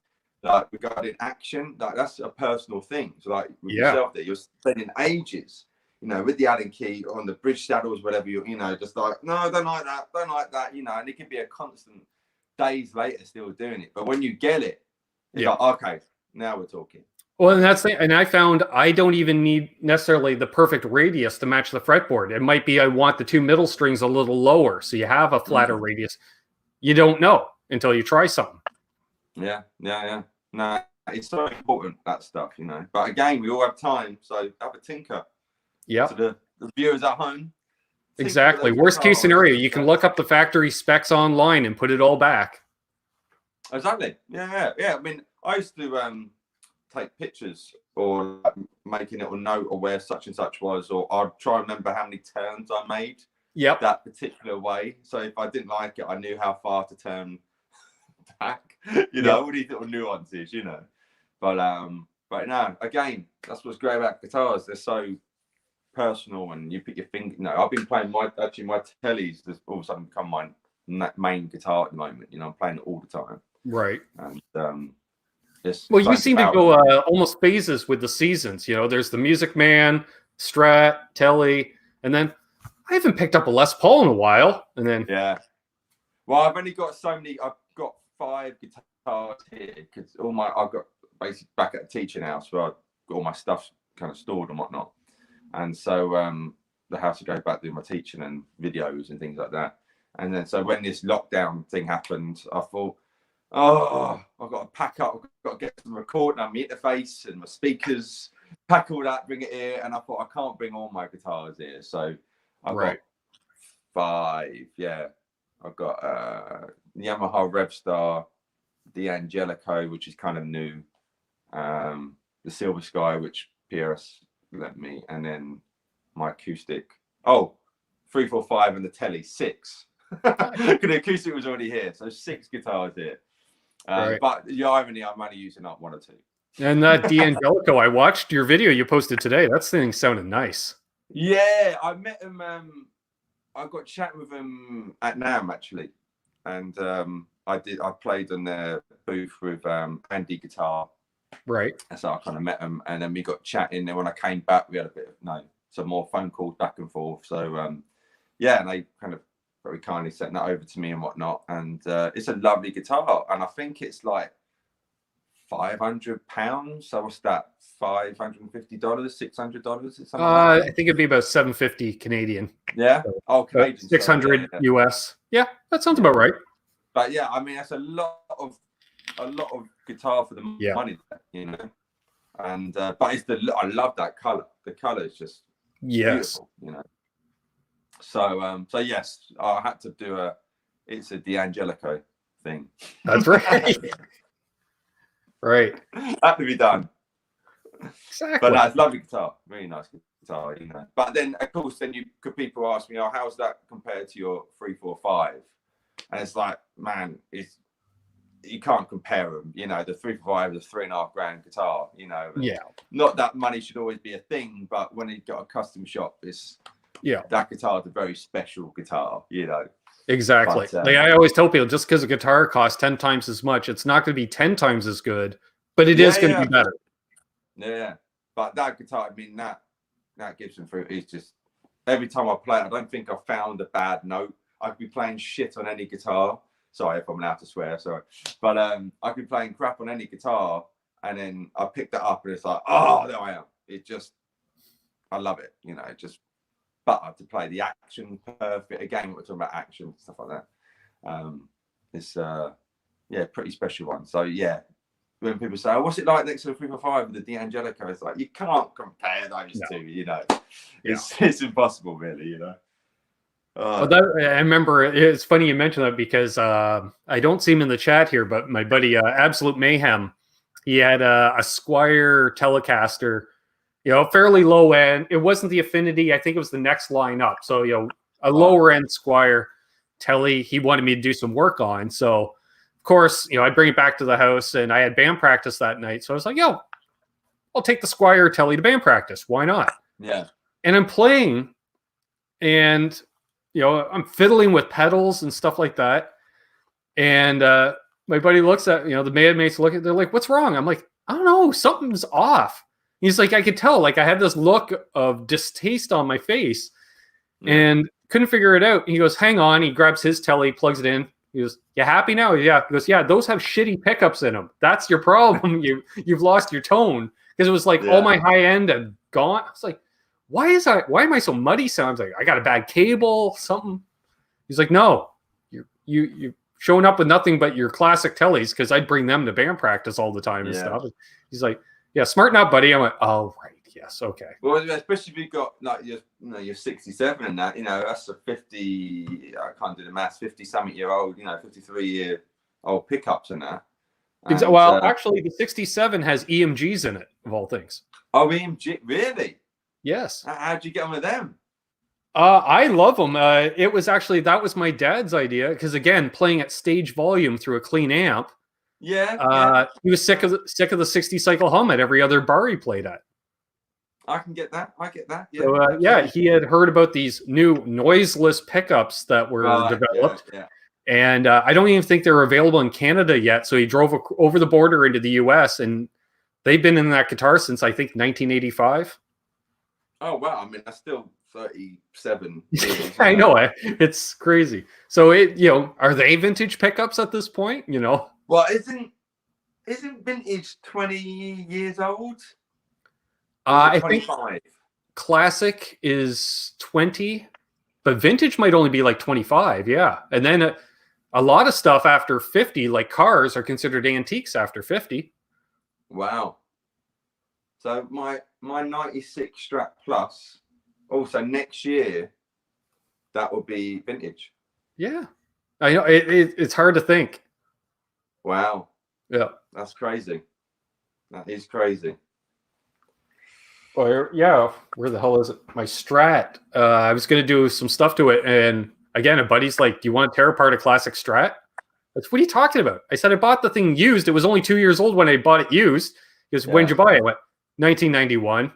like regarding action, like that's a personal thing. So like with yourself, that you're spending ages, with the Allen key on the bridge saddles, whatever just like, no, I don't like that, and it can be a constant days later still doing it. But when you get it, it's like, okay, now we're talking. Well, and that's the thing. And I found I don't even need necessarily the perfect radius to match the fretboard. It might be I want the 2 middle strings a little lower, so you have a flatter radius. You don't know until you try something. Yeah. No, it's so important, that stuff, But again, we all have time, so have a tinker. Yeah. So the viewers at home. Exactly. Worst case scenario, you can look up the factory specs online and put it all back. Exactly. Yeah. I mean, I used to take pictures or making it a note of where such and such was, or I'd try and remember how many turns I made that particular way. So if I didn't like it, I knew how far to turn back, all these little nuances, But no, again, that's what's great about guitars. They're so personal, and you put your finger. I've been playing my tellies has all of a sudden become my main guitar at the moment. I'm playing it all the time. Right. And well, you seem to go almost phases with the seasons. There's the Music Man, Strat, Telly, and then I haven't picked up a Les Paul in a while. And then well, I've only got so many. I've got 5 guitars here because I've got basically back at the teaching house where I've got all my stuff kind of stored and whatnot. And so the house to go back doing my teaching and videos and things like that. And then so when this lockdown thing happened, I thought, I've got to pack up, I've got to get some recording on my interface and my speakers, pack all that, bring it here. And I thought, I can't bring all my guitars here. So I've got 5. Yeah. I've got Yamaha Revstar, the Angelico, which is kind of new, the Silver Sky, which Petross lent me, and then my acoustic. 345 and the telly 6. Because the acoustic was already here, so 6 guitars here. But the irony, I'm only using up 1 or 2. And that D'Angelico, I watched your video you posted today. That thing sounded nice. Yeah, I met him. I got chatting with him at NAMM actually, and I played on their booth with Andy Guitar. Right. And so I kind of met him, and then we got chatting. And when I came back, we had a bit of some more phone calls back and forth. So and they kind of very kindly sent that over to me and whatnot. And it's a lovely guitar, and I think it's like £500. So what's that? $550, $600, something. I think it'd be about $750 Canadian. Yeah. Canadian. 600 US. Yeah, that sounds about right. But yeah, I mean, that's a lot of guitar for the money, And but I love that color. The color is just beautiful, So yes, I had to do it's a D'Angelico thing. That's right. Right. Had to be done. Exactly. But that's lovely guitar, really nice guitar, But then, of course, people ask me, how's that compared to your 345? And it's like, man, you can't compare them. You know, the 345 is a $3.5 guitar. You know, yeah. Not that money should always be a thing, but when you got a custom shop, that guitar is a very special guitar. You know. Exactly. But, like I always tell people, just because a guitar costs 10 times as much, it's not going to be 10 times as good, but it is going to be better. Yeah, but that guitar, I mean, that Gibson Fruit is just, every time I play it, I don't think I've found a bad note. I could be playing shit on any guitar. Sorry if I'm allowed to swear, sorry. But I could be playing crap on any guitar, and then I picked that up, and it's like, oh, there I am. It just, I love it. You know, it just, butter to play the action perfect. Again, we're talking about action, stuff like that. It's pretty special one. So yeah, when people say, oh, what's it like next to the 345 with the D'Angelico? It's like, you can't compare those two, you know. It's impossible, really, you know. Well, I remember, it's funny you mentioned that because I don't see him in the chat here, but my buddy Absolute Mayhem, he had a Squier Telecaster, you know, fairly low end. It wasn't the Affinity. I think it was the next line up. So, you know, a lower end Squier Telly he wanted me to do some work on. So, of course, you know, I bring it back to the house, and I had band practice that night. So I was like, yo, I'll take the Squier Telly to band practice. Why not? Yeah. And I'm playing, and, you know, I'm fiddling with pedals and stuff like that. And my buddy looks at, you know, the bandmates look at, they're like, what's wrong? I'm like, I don't know, something's off. He's like, I could tell, like I had this look of distaste on my face and couldn't figure it out. He goes, hang on. He grabs his telly, plugs it in. He goes, you happy now? Yeah. He goes, yeah, those have shitty pickups in them. That's your problem. You've lost your tone. Because it was like all my high end and gone. I was like, why am I so muddy sounds? Like I got a bad cable, something. He's like, no, you showing up with nothing but your classic tellies, because I'd bring them to band practice all the time and stuff. He's like, yeah, smarten up, buddy. I went, oh, right. Yes. Okay. Well, especially if you've got like your 67 and that, you know, that's a 50, I can't do the maths, 50-something-year-old, you know, 53-year-old pickups and that. And, well, actually, the 67 has EMGs in it, of all things. Oh, EMG, really? Yes. How'd you get on with them? I love them. It was actually, that was my dad's idea, because again, playing at stage volume through a clean amp. Yeah. He was sick of the 60 cycle hum at every other bar he played at. I can get that. I get that. Yeah. So, he had heard about these new noiseless pickups that were developed. Yeah. And I don't even think they're available in Canada yet. So he drove over the border into the US, and they've been in that guitar since, I think, 1985. Oh, wow. I mean, that's still 37 years. I know. It's crazy. So, are they vintage pickups at this point? You know? Well, isn't vintage 20 years old? I think classic is 20, but vintage might only be like 25. Yeah. And then a lot of stuff after 50, like cars, are considered antiques after 50. Wow. So my 96 Strat Plus, also next year, that will be vintage. Yeah. I know it's hard to think. Wow. Yeah. That's crazy. That is crazy. Well, yeah. Where the hell is it? My Strat. I was going to do some stuff to it. And again, a buddy's like, do you want to tear apart a classic Strat? What are you talking about? I said, I bought the thing used. It was only 2 years old when I bought it used. He goes, when'd you buy it? I went, 1991.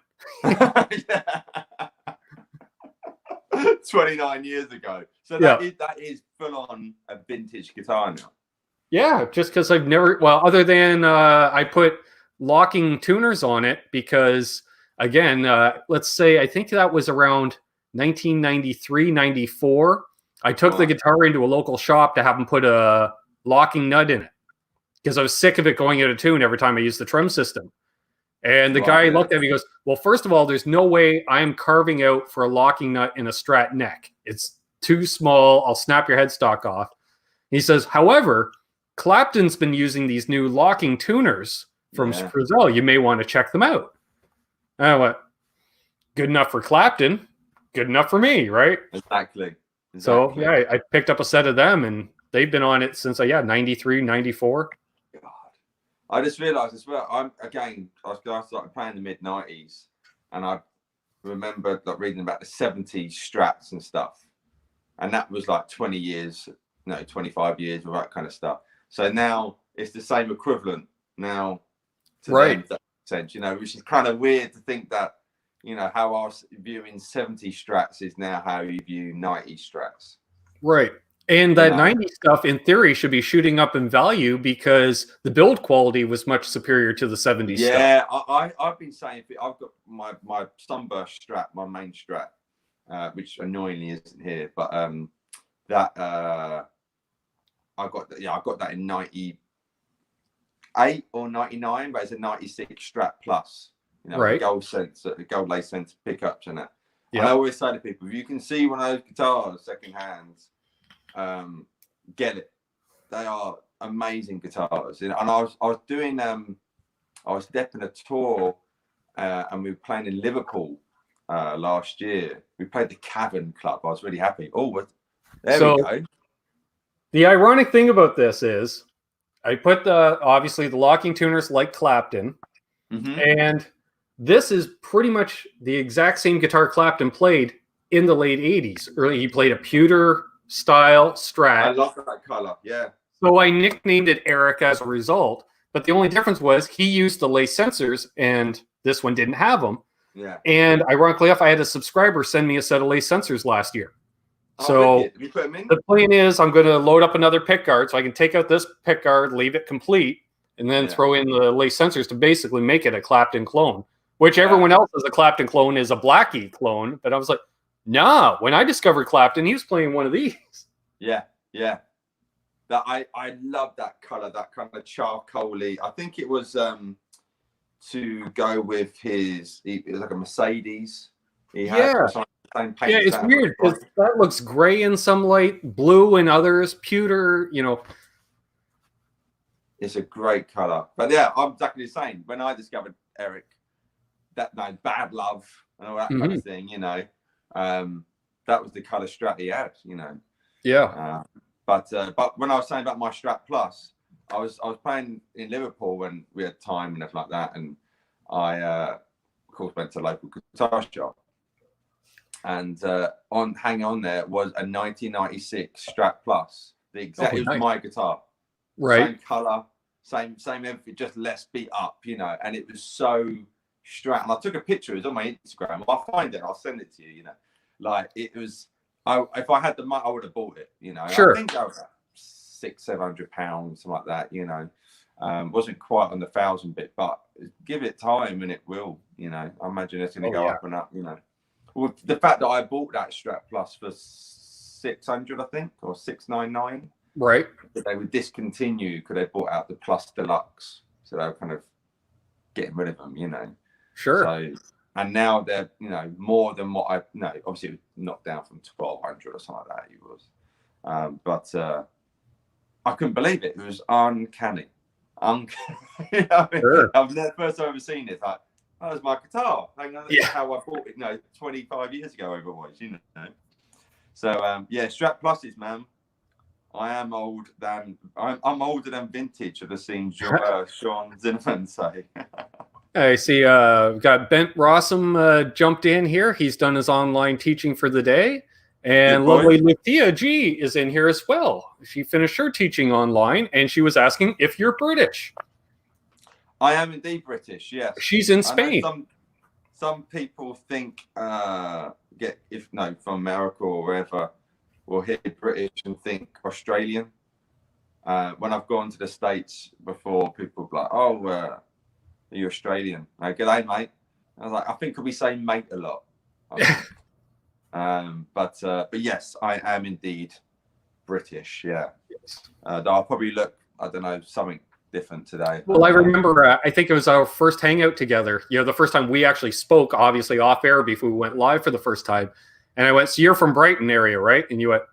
29 years ago. So that is full on a vintage guitar now. Yeah, just because I've never, other than I put locking tuners on it because, again, let's say, I think that was around 1993, 94. I took the guitar into a local shop to have them put a locking nut in it because I was sick of it going out of tune every time I used the trim system. And the guy looked at me and goes, well, first of all, there's no way I'm carving out for a locking nut in a Strat neck. It's too small. I'll snap your headstock off. He says, however, Clapton's been using these new locking tuners from Frizzell. You may want to check them out. And I went, good enough for Clapton, good enough for me, right? Exactly. So, yeah, I picked up a set of them, and they've been on it since, 93, 94. God. I just realised as well, I started playing in the mid-90s, and I remember reading about the 70s Strats and stuff. And that was like 20 years, 25 years, all that kind of stuff. So now it's the same equivalent now to Right. them, if that makes sense, you know, which is kind of weird to think that, you know, how I was viewing 70 Strats is now how you view 90 Strats. Right. And that 90 stuff, in theory, should be shooting up in value because the build quality was much superior to the 70 stuff. Yeah, I've been saying, I've got my Sunburst Strat, my main Strat, which annoyingly isn't here, but that I got that in 98 or 99, but it's a 96 Strat Plus, you know, right. gold lace sensor pickups and that. Yep. And I always say to people, if you can see one of those guitars second hand, get it. They are amazing guitars. And I was doing I was depping a tour and we were playing in Liverpool last year. We played the Cavern Club. I was really happy. There we go. The ironic thing about this is I put obviously the locking tuners like Clapton, and this is pretty much the exact same guitar Clapton played in the late 80s. Early, he played a pewter style Strat. I love that color, yeah. So I nicknamed it Eric as a result, but the only difference was he used the lace sensors and this one didn't have them. Yeah. And ironically enough, I had a subscriber send me a set of lace sensors last year. So you put them in? The plan is I'm going to load up another pick guard so I can take out this pick guard, leave it complete, and then throw in the lace sensors to basically make it a Clapton clone, which everyone else is a Clapton clone is a Blackie clone. But I was like, nah, when I discovered Clapton, he was playing one of these. Yeah, yeah. That I love that color, that kind of charcoaly. I think it was to go with it was like a Mercedes. He had same paint. Yeah, it's weird because that looks gray in some light, blue in others, pewter, you know. It's a great color. But yeah, I'm exactly the same. When I discovered Eric, Bad Love and all that kind of thing, you know, that was the color Strat he had, you know. Yeah. But when I was saying about my Strat Plus, I was playing in Liverpool when we had time and stuff like that, and I of course went to a local guitar shop, and hanging on there was a 1996 Strat Plus. It was my guitar, right? Same color, same everything, just less beat up, you know. And it was so Strat. And I took a picture. It was on my Instagram. I'll find it. I'll send it to you. You know, like it was. If I had the money, I would have bought it. You know, sure. I think I was like £600-700, something like that. You know, wasn't quite on the 1,000 bit, but give it time and it will. You know, I imagine it's going to go up and up. You know, well, the fact that I bought that Strat Plus for 600, I think, or 699. Right. But they would discontinue because they bought out the Plus Deluxe, so they were kind of getting rid of them. You know. Sure. So. And now they're, you know, more than what I know. Obviously, it was knocked down from 1,200 or something like that. It was, but I couldn't believe it. It was uncanny. You know, sure. I've never first time I've ever seen it. Like, that was my guitar. Hang on, that's how I bought it. You know, 25 years ago, otherwise, you know. So yeah, Strat Pluses, man. I'm older than vintage. Of the seen Sean Zinnerman say. I see we've got Bent Rossum jumped in here. He's done his online teaching for the day. And lovely Lucia G is in here as well. She finished her teaching online, and she was asking if you're British. I am indeed British, yes. She's in Spain. Some people think, from America or wherever, will hear British and think Australian. When I've gone to the States before, people are like, oh, are you Australian? Like, g'day, mate. I was like, I think we say mate a lot. But yes, I am indeed British. Yeah. Yes. I'll probably look, I don't know, something different today. Well, I remember, I think it was our first hangout together. You know, the first time we actually spoke, obviously off air before we went live for the first time. And I went, so you're from Brighton area, right? And you went,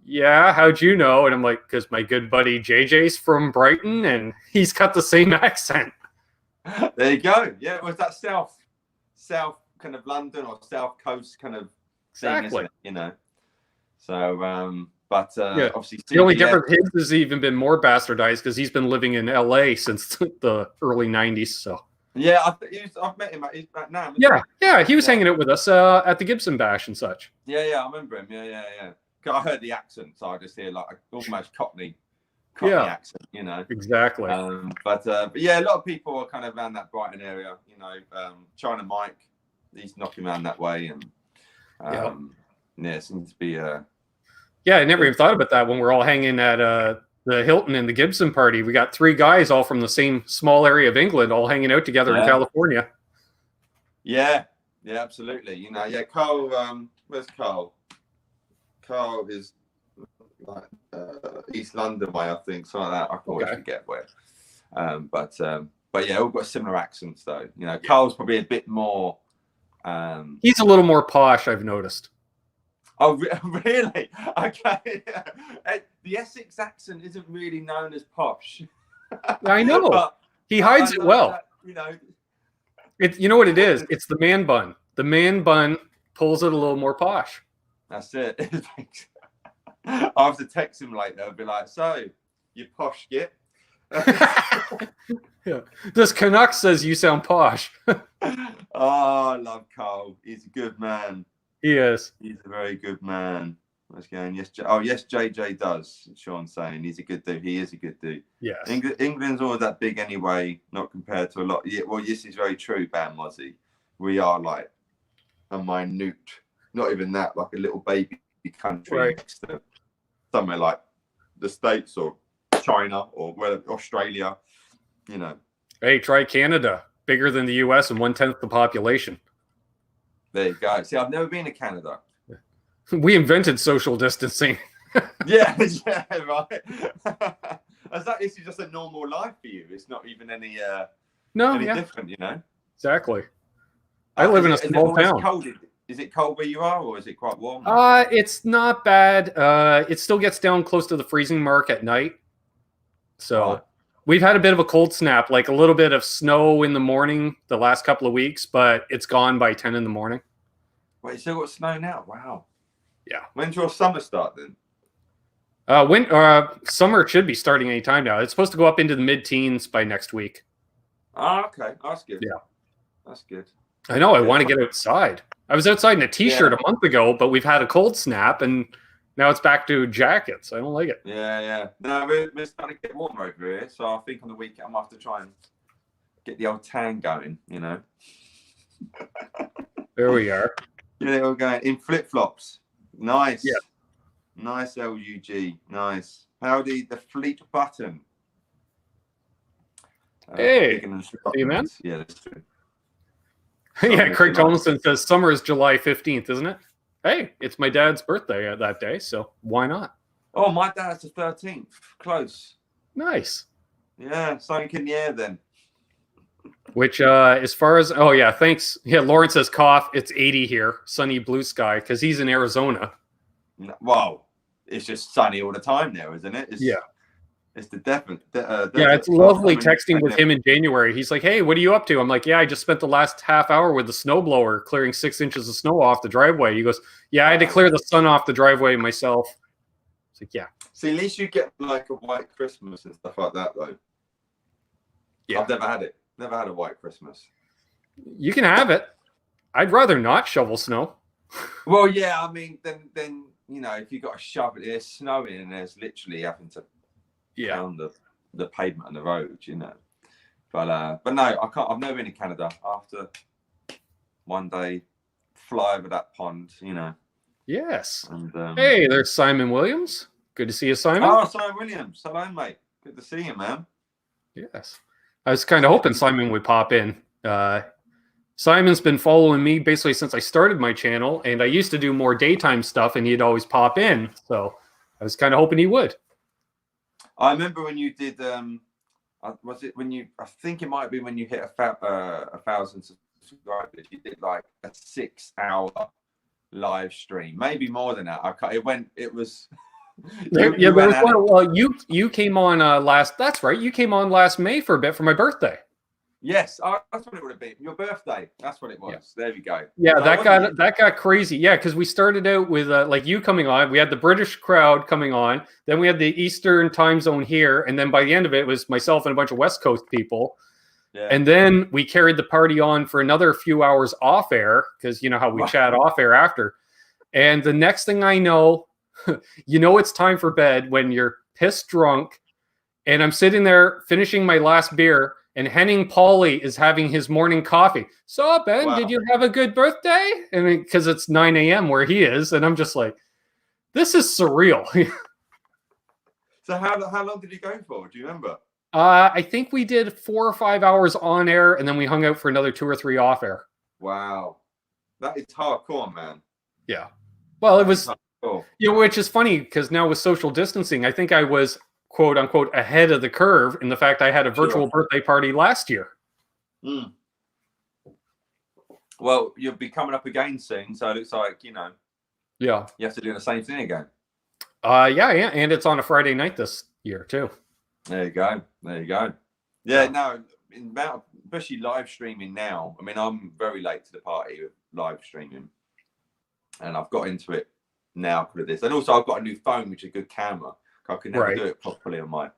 yeah, how'd you know? And I'm like, because my good buddy JJ's from Brighton and he's got the same accent. There you go. Yeah, it was that south kind of London or south coast kind of thing, isn't it? You know. So, obviously the only difference his has even been more bastardized because he's been living in LA since the early '90s. So. Yeah, I've met him. He's back now. Yeah, he was hanging out with us at the Gibson Bash and such. Yeah, I remember him. Yeah. I heard the accent, so I just hear like almost Cockney Cockney accent, you know. Exactly. But yeah, a lot of people are kind of around that Brighton area, you know. China Mike, he's knocking around that way, and yeah, it seems to be. Yeah, I never even thought about that when we're all hanging at the Hilton and the Gibson party. We got 3 guys all from the same small area of England, all hanging out together in California. Yeah, yeah, absolutely. You know, yeah, Carl. Where's Carl? Carl is like East London way, I think, something like that. I always forget where. But yeah, all got similar accents though. You know, Carl's probably a bit more. He's a little more posh, I've noticed. Oh, really? Okay. The Essex accent isn't really known as posh. I know. But he hides it well. That, you know. You know what it is? It's the man bun. The man bun pulls it a little more posh. That's it. I have to text him later. I'll be like, so, you posh git? Yeah. This Canuck says you sound posh. Oh, I love Carl. He's a good man. He is. He's a very good man. Let's go. Yes, yes, JJ does. Sean's saying he's a good dude. He is a good dude. Yes. England's always that big anyway, not compared to a lot. Yeah, well, this is very true, Bam Mozzie. We are like a minute, not even that, like a little baby country next to somewhere like the States or China or Australia, you know. Hey, try Canada. Bigger than the US and 1/10 the population. There you go. See, I've never been to Canada. We invented social distancing. yeah, right. This is just a normal life for you. It's not even any different, you know. Exactly. I live in a small town. Cold? Is it cold where you are, or is it quite warm? It's not bad. It still gets down close to the freezing mark at night. So we've had a bit of a cold snap, like a little bit of snow in the morning the last couple of weeks, but it's gone by 10 in the morning. Wait, you still got snow now? Wow. Yeah. When's your summer start then? Summer should be starting any time now. It's supposed to go up into the mid-teens by next week. Oh, okay. That's good. Yeah. That's good. I know. I want to get outside. I was outside in a t-shirt a month ago, but we've had a cold snap, and now it's back to jackets. I don't like it. Yeah. No, we're starting to get warmer over here, so I think on the weekend I'm going to have to try and get the old tan going, you know. There we are. Yeah, we're going in flip-flops. Nice. Yeah. Nice LUG. Nice. Howdy, the fleet button. Hey, you man. Yeah, that's true. Yeah, Craig Tomlinson says summer is July 15th, isn't it? Hey, it's my dad's birthday that day, so why not? Oh, my dad's the 13th. Close. Nice. Yeah, something in the air then. Which, as far as, thanks. Yeah, Lawrence says cough. It's 80 here, sunny blue sky, because he's in Arizona. Wow, it's just sunny all the time there, isn't it? It's the definite. It's lovely texting with him in January. He's like, hey, what are you up to? I'm like, yeah, I just spent the last half hour with the snowblower clearing 6 inches of snow off the driveway. He goes, yeah, I had to clear the sun off the driveway myself. It's like, yeah. See, at least you get like a white Christmas and stuff like that, though. Yeah. I've never had it. Never had a white Christmas. You can have it. I'd rather not shovel snow. Well, yeah, I mean, then you know, if you got to shove it, there's snowing and there's literally having to pound the pavement on the road, you know. But no, I can't. I've never been to Canada. After one day, fly over that pond, you know. Yes. And, hey, there's Simon Williams. Good to see you, Simon. Oh, Simon Williams. Hello, mate. Good to see you, man. Yes. I was kind of hoping Simon would pop in. Simon's been following me basically since I started my channel, and I used to do more daytime stuff, and he'd always pop in. So I was kind of hoping he would. I remember when you did. Was it when you? I think it might be when you hit 1,000 subscribers. You did like a 6-hour live stream, maybe more than that. It was. You came on last. That's right. You came on last May for a bit for my birthday. Yes, that's what it would have been. Your birthday. That's what it was. Yeah. There we go. Yeah, that got crazy. Yeah, because we started out with like you coming on. We had the British crowd coming on. Then we had the Eastern time zone here, and then by the end of it was myself and a bunch of West Coast people. Yeah. And then we carried the party on for another few hours off air because you know how we chat off air after. And the next thing I know, you know it's time for bed when you're pissed drunk. and I'm sitting there finishing my last beer, and Henning Pauly is having his morning coffee. So, Ben, Wow. did you have a good birthday? And because it's 9 a.m. where he is, and I'm just like, this is surreal. So how long did you go for? Do you remember? I think we did 4 or 5 hours on air, and then we hung out for another 2 or 3 off air. Wow, that is hardcore, man. Yeah. Well, it was, hardcore. Which is funny because now with social distancing, I think I was quote unquote ahead of the curve in the fact I had a virtual birthday party last year. Mm. Well, you'll be coming up again soon, so it looks like Yeah, you have to do the same thing again. Yeah, and it's on a Friday night this year too. There you go. Yeah, no, especially live streaming now. I mean, I'm very late to the party with live streaming, and I've got into it now because of this. And also, I've got a new phone, which is a good camera. I can never do it properly on my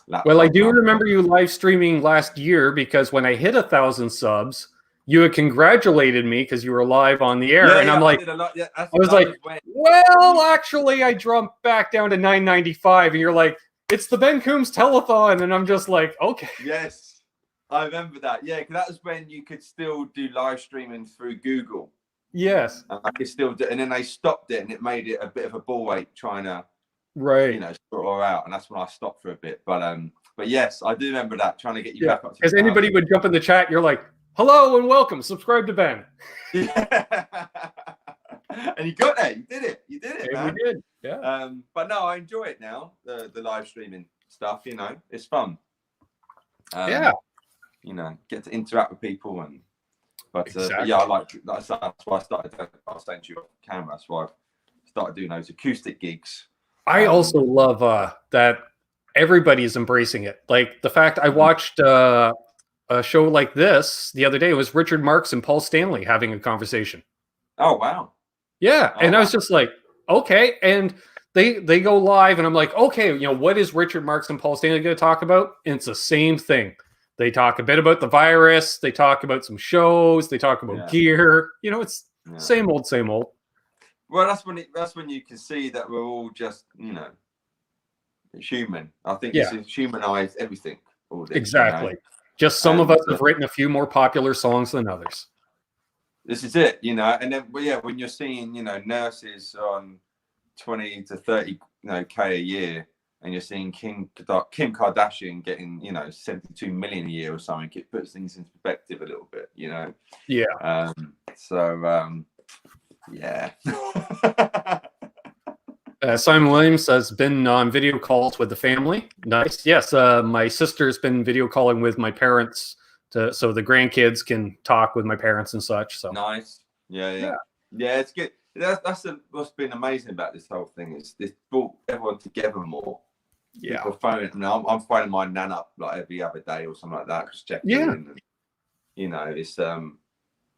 laptop. Well, I do remember you live streaming last year because when I hit 1,000 subs, you had congratulated me because you were live on the air, and I'm like, I was like, well, actually, I jumped back down to 995, and you're like, it's the Ben Coombs telethon, and I'm just like, okay. Yes, I remember that. Yeah, because that was when you could still do live streaming through Google. Yes, and I could still do, and then they stopped it, and it made it a bit of a ball ache trying to, sort her out, and that's when I stopped for a bit. But yes, I do remember that, trying to get you back up. Because anybody would jump in the chat, you're like, hello and welcome, subscribe to Ben. Yeah. And you got there. You did it, man. We did. Yeah. But no, I enjoy it now. The live streaming stuff, it's fun. Get to interact with people but yeah, I like that's why I started. I was saying to you off camera. That's why I started doing those acoustic gigs. I also love that everybody's embracing it. Like the fact I watched a show like this the other day. It was Richard Marx and Paul Stanley having a conversation. Oh wow. Yeah, and I was just like, okay, and they go live, and I'm like, okay, what is Richard Marx and Paul Stanley going to talk about? And it's the same thing. They talk a bit about the virus. They talk about some shows. They talk about gear. It's same old, same old. Well, that's when you can see that we're all just human. I think it's humanized everything. All this, exactly. Just some of us have written a few more popular songs than others. This is it, and then when you're seeing nurses on 20 to 30 K a year, and you're seeing Kim Kardashian getting 72 million a year or something, it puts things into perspective a little bit, yeah. Simon Williams has been on video calls with the family. Nice. Yes, my sister's been video calling with my parents so the grandkids can talk with my parents and such. So nice. Yeah. It's good. That's what's been amazing about this whole thing. It's brought everyone together more. Yeah. People phoning. I'm phoning my nan up like every other day or something like that, just checking in. And, it's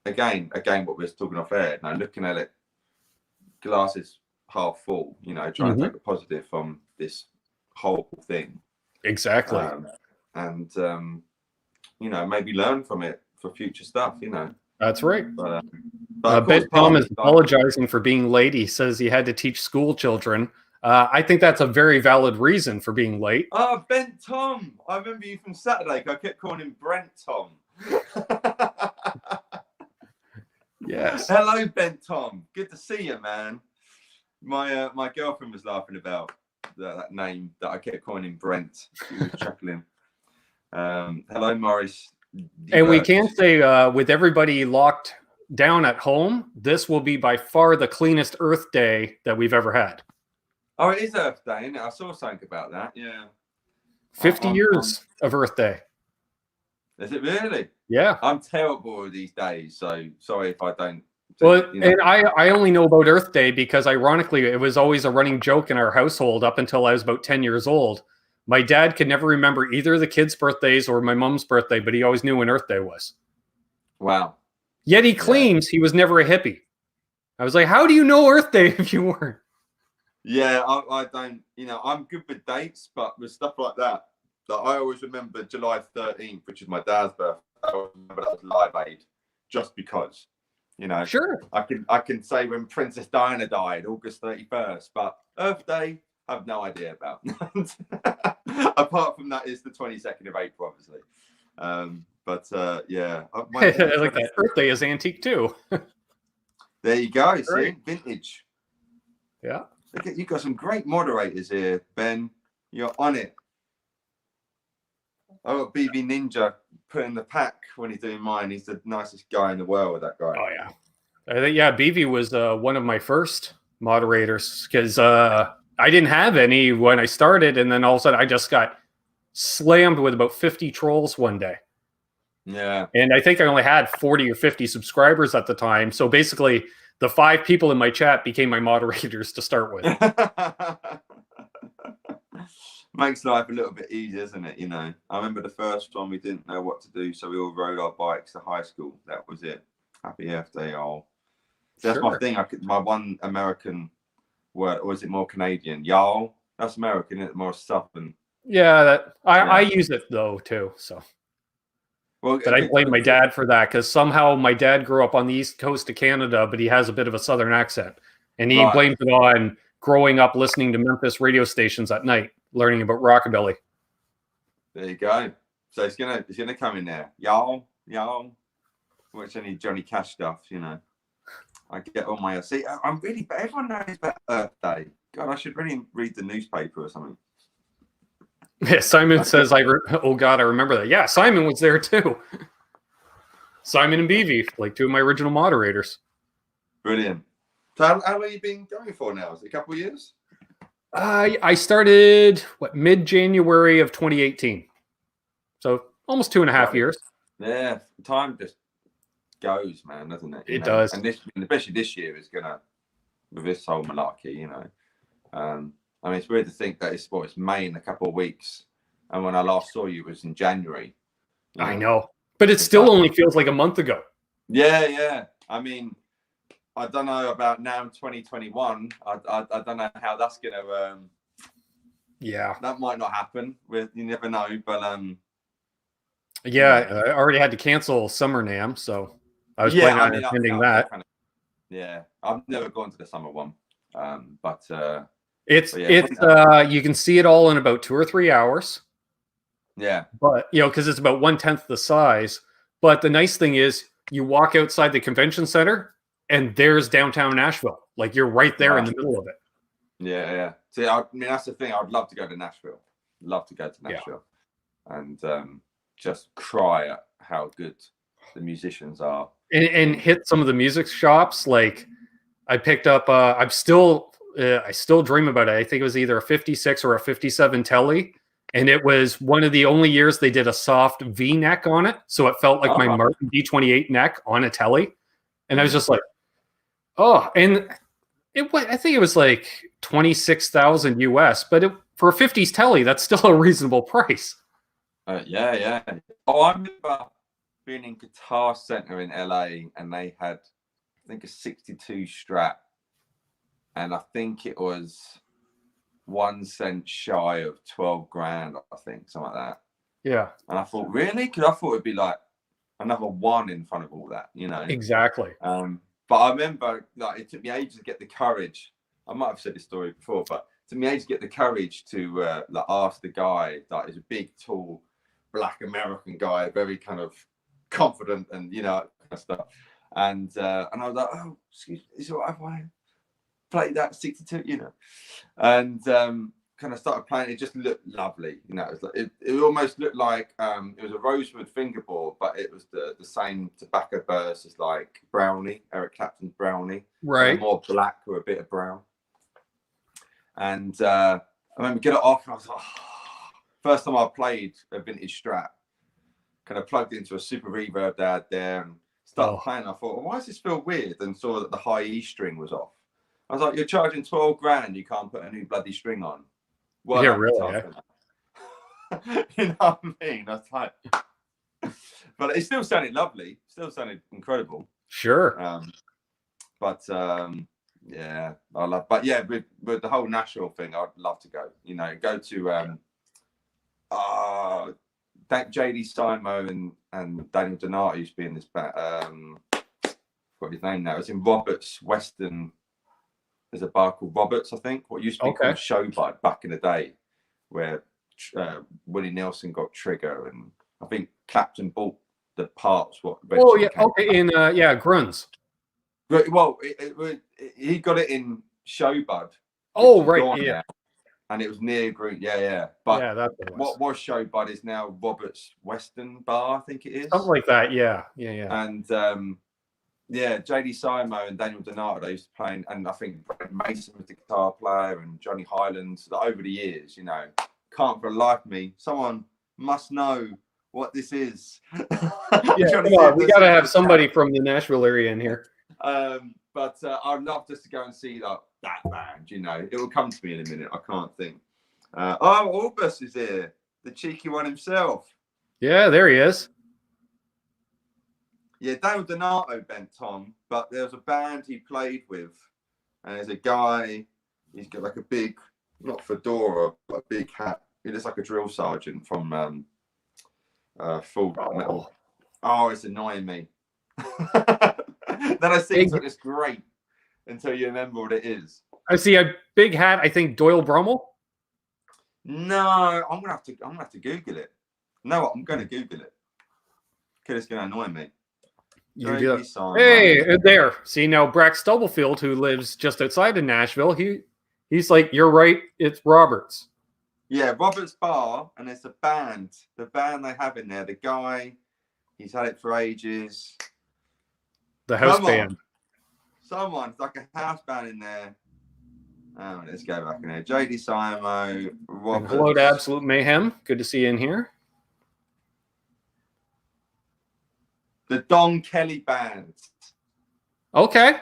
again what we were talking off air. Now looking at it, glasses half full. Trying to take a positive from this horrible thing. Exactly. Maybe learn from it for future stuff. That's right. But Ben Coombs is apologizing for being late. He says he had to teach school children. I think that's a very valid reason for being late. Oh, Ben Tom. I remember you from Saturday. I kept calling him Brent Tom. Yes. Hello, Ben Tom. Good to see you, man. My girlfriend was laughing about that name that I kept calling him Brent. She was chuckling. Hello, Morris. And we can say, with everybody locked down at home, this will be by far the cleanest Earth Day that we've ever had. Oh, it is Earth Day, isn't it? I saw something about that. Yeah. 50 years of Earth Day. Is it really? Yeah. I'm terrible with these days, so sorry if I don't. Well, and I only know about Earth Day because, ironically, it was always a running joke in our household up until I was about 10 years old. My dad could never remember either the kids' birthdays or my mom's birthday, but he always knew when Earth Day was. Wow. Yet he claims he was never a hippie. I was like, how do you know Earth Day if you weren't? Yeah, I don't, I'm good with dates, but with stuff like that, I always remember July 13th, which is my dad's birthday. I always remember that was Live Aid, just because, Sure. I can say when Princess Diana died, August 31st, but Earth Day, I have no idea about. Apart from that, it's the 22nd of April, obviously. Yeah, I like that. Earth Day is antique too. There you go. Great. See, vintage. Yeah. Look at, you've got some great moderators here, Ben. You're on it. I got BB Ninja put in the pack when he's doing mine. He's the nicest guy in the world, that guy. Oh yeah. I think BB was one of my first moderators because I didn't have any when I started, and then all of a sudden I just got slammed with about 50 trolls one day. Yeah. And I think I only had 40 or 50 subscribers at the time. So basically, the 5 people in my chat became my moderators to start with. Makes life a little bit easier, isn't it? You know, I remember the first one we didn't know what to do, so we all rode our bikes to high school. That was it. Happy Earth Day, all. So that's my thing. My one American word, or is it more Canadian? Y'all. That's American, isn't it? More Southern. Yeah, I use it though too. So. Well, but I blame my dad for that because somehow my dad grew up on the east coast of Canada, but he has a bit of a southern accent, and he blames it on growing up listening to Memphis radio stations at night, learning about rockabilly. There you go. So it's gonna come in there, y'all. Which any Johnny Cash stuff, you know. I get all my I'm really, but everyone knows about Earth Day. God, I should really read the newspaper or something. Yeah, Simon says, oh God, I remember that. Yeah, Simon was there too. Simon and BV, like 2 of my original moderators. Brilliant. So how long have you been going for now? Is it a couple of years? I started, mid-January of 2018. So almost 2.5 years. Yeah, time just goes, man, doesn't it? It does. And especially this year is going to, with this whole malarkey, you know. I mean, it's weird to think that it's May in a couple of weeks, and when I last saw you, it was in January. I know, but it still only feels like a month ago. Yeah. I mean, I don't know about now in 2021. I don't know how that's gonna. Yeah, that might not happen. You never know, but yeah, I already had to cancel Summer NAMM, so I was planning on attending that. Yeah, I've never gone to the summer one, but. It's you can see it all in about 2 or 3 hours. Yeah. But because it's about 1/10 the size. But the nice thing is you walk outside the convention center and there's downtown Nashville. Like you're right there in the middle of it. Yeah. See, I mean that's the thing. I'd love to go to Nashville. Love to go to Nashville. And just cry at how good the musicians are. And hit some of the music shops. Like I picked up I still dream about it. I think it was either a 56 or a 57 Telly. And it was one of the only years they did a soft V neck on it. So it felt like my Martin D28 neck on a Telly. And I was just like, oh, and I think it was like 26,000 US, but for a 50s Telly, that's still a reasonable price. Yeah. Oh, I remember being in Guitar Center in LA and they had, I think, a 62 Strat. And I think it was 1 cent shy of 12 grand, I think, something like that. Yeah. And I thought, really? Because I thought it'd be like another 1 in front of all that, you know? Exactly. But I remember, like, it took me ages to get the courage. I might have said this story before, but it took me ages to get the courage to like ask the guy, like, he's a big, tall, black American guy, very kind of confident and, you know, kind of stuff. And I was like, oh, excuse me, is it all right if I play that 62, you know? And kind of started playing. It just looked lovely, you know. It was like, it almost looked like it was a rosewood fingerboard, but it was the same tobacco burst as like Brownie, Eric Clapton's Brownie, right? More black with a bit of brown. And I remember get it off, and I was like, oh. First time I played a vintage Strat, kind of plugged into a super reverb they had there, and started playing. I thought, well, why does this feel weird? And saw that the high E string was off. I was like, you're charging 12 grand, you can't put a new bloody string on. Well, yeah, really. Yeah. You know what I mean? That's like, but it still sounded lovely. Still sounded incredible. Sure. Yeah, I love. But yeah, with the whole Nashville thing, I'd love to go. You know, go to thank JD Simo and Daniel Donato used to be in this band. What his name now? It's in Roberts Western. There's a bar called Roberts, I think. What used to be called Showbud back in the day, where Willie Nelson got Trigger, and I think Clapton bought the parts. What? Oh yeah, okay, in Grunz. Well, he got it in Showbud. Oh right, yeah. Now, and it was near Green. Yeah. But yeah, that's what was Showbud is now Robert's Western Bar, I think it is. Something like that. Yeah. And JD Simo and Daniel Donato, they used to play, and I think Brad Mason was the guitar player, and Johnny Highlands. Over the years, can't for the life of me. Someone must know what this is. Yeah, come on, we got to have somebody from the Nashville area in here. But I'd love just to go and see that band. It will come to me in a minute. I can't think. Albus is here, the cheeky one himself. Yeah, there he is. Yeah, Daniel Donato bent Tom, but there was a band he played with, and there's a guy. He's got like a big, not fedora, but a big hat. He looks like a drill sergeant from Full Metal. Oh, it's annoying me. Then I see it's great until you remember what it is. I see a big hat. I think Doyle Brummel. No, I'm gonna have to Google it. No, I'm gonna Google it because it's gonna annoy me. Hey, there. See now, Brack Stubblefield, who lives just outside of Nashville. He's like, you're right. It's Roberts. Yeah, Roberts Bar, and it's a band. The band they have in there. The guy, he's had it for ages. The house band. Someone's like a house band in there. Oh, let's go back in there. JD Simo, Roberts. Hello to Absolute Mayhem. Good to see you in here. The Don Kelly Band. Okay.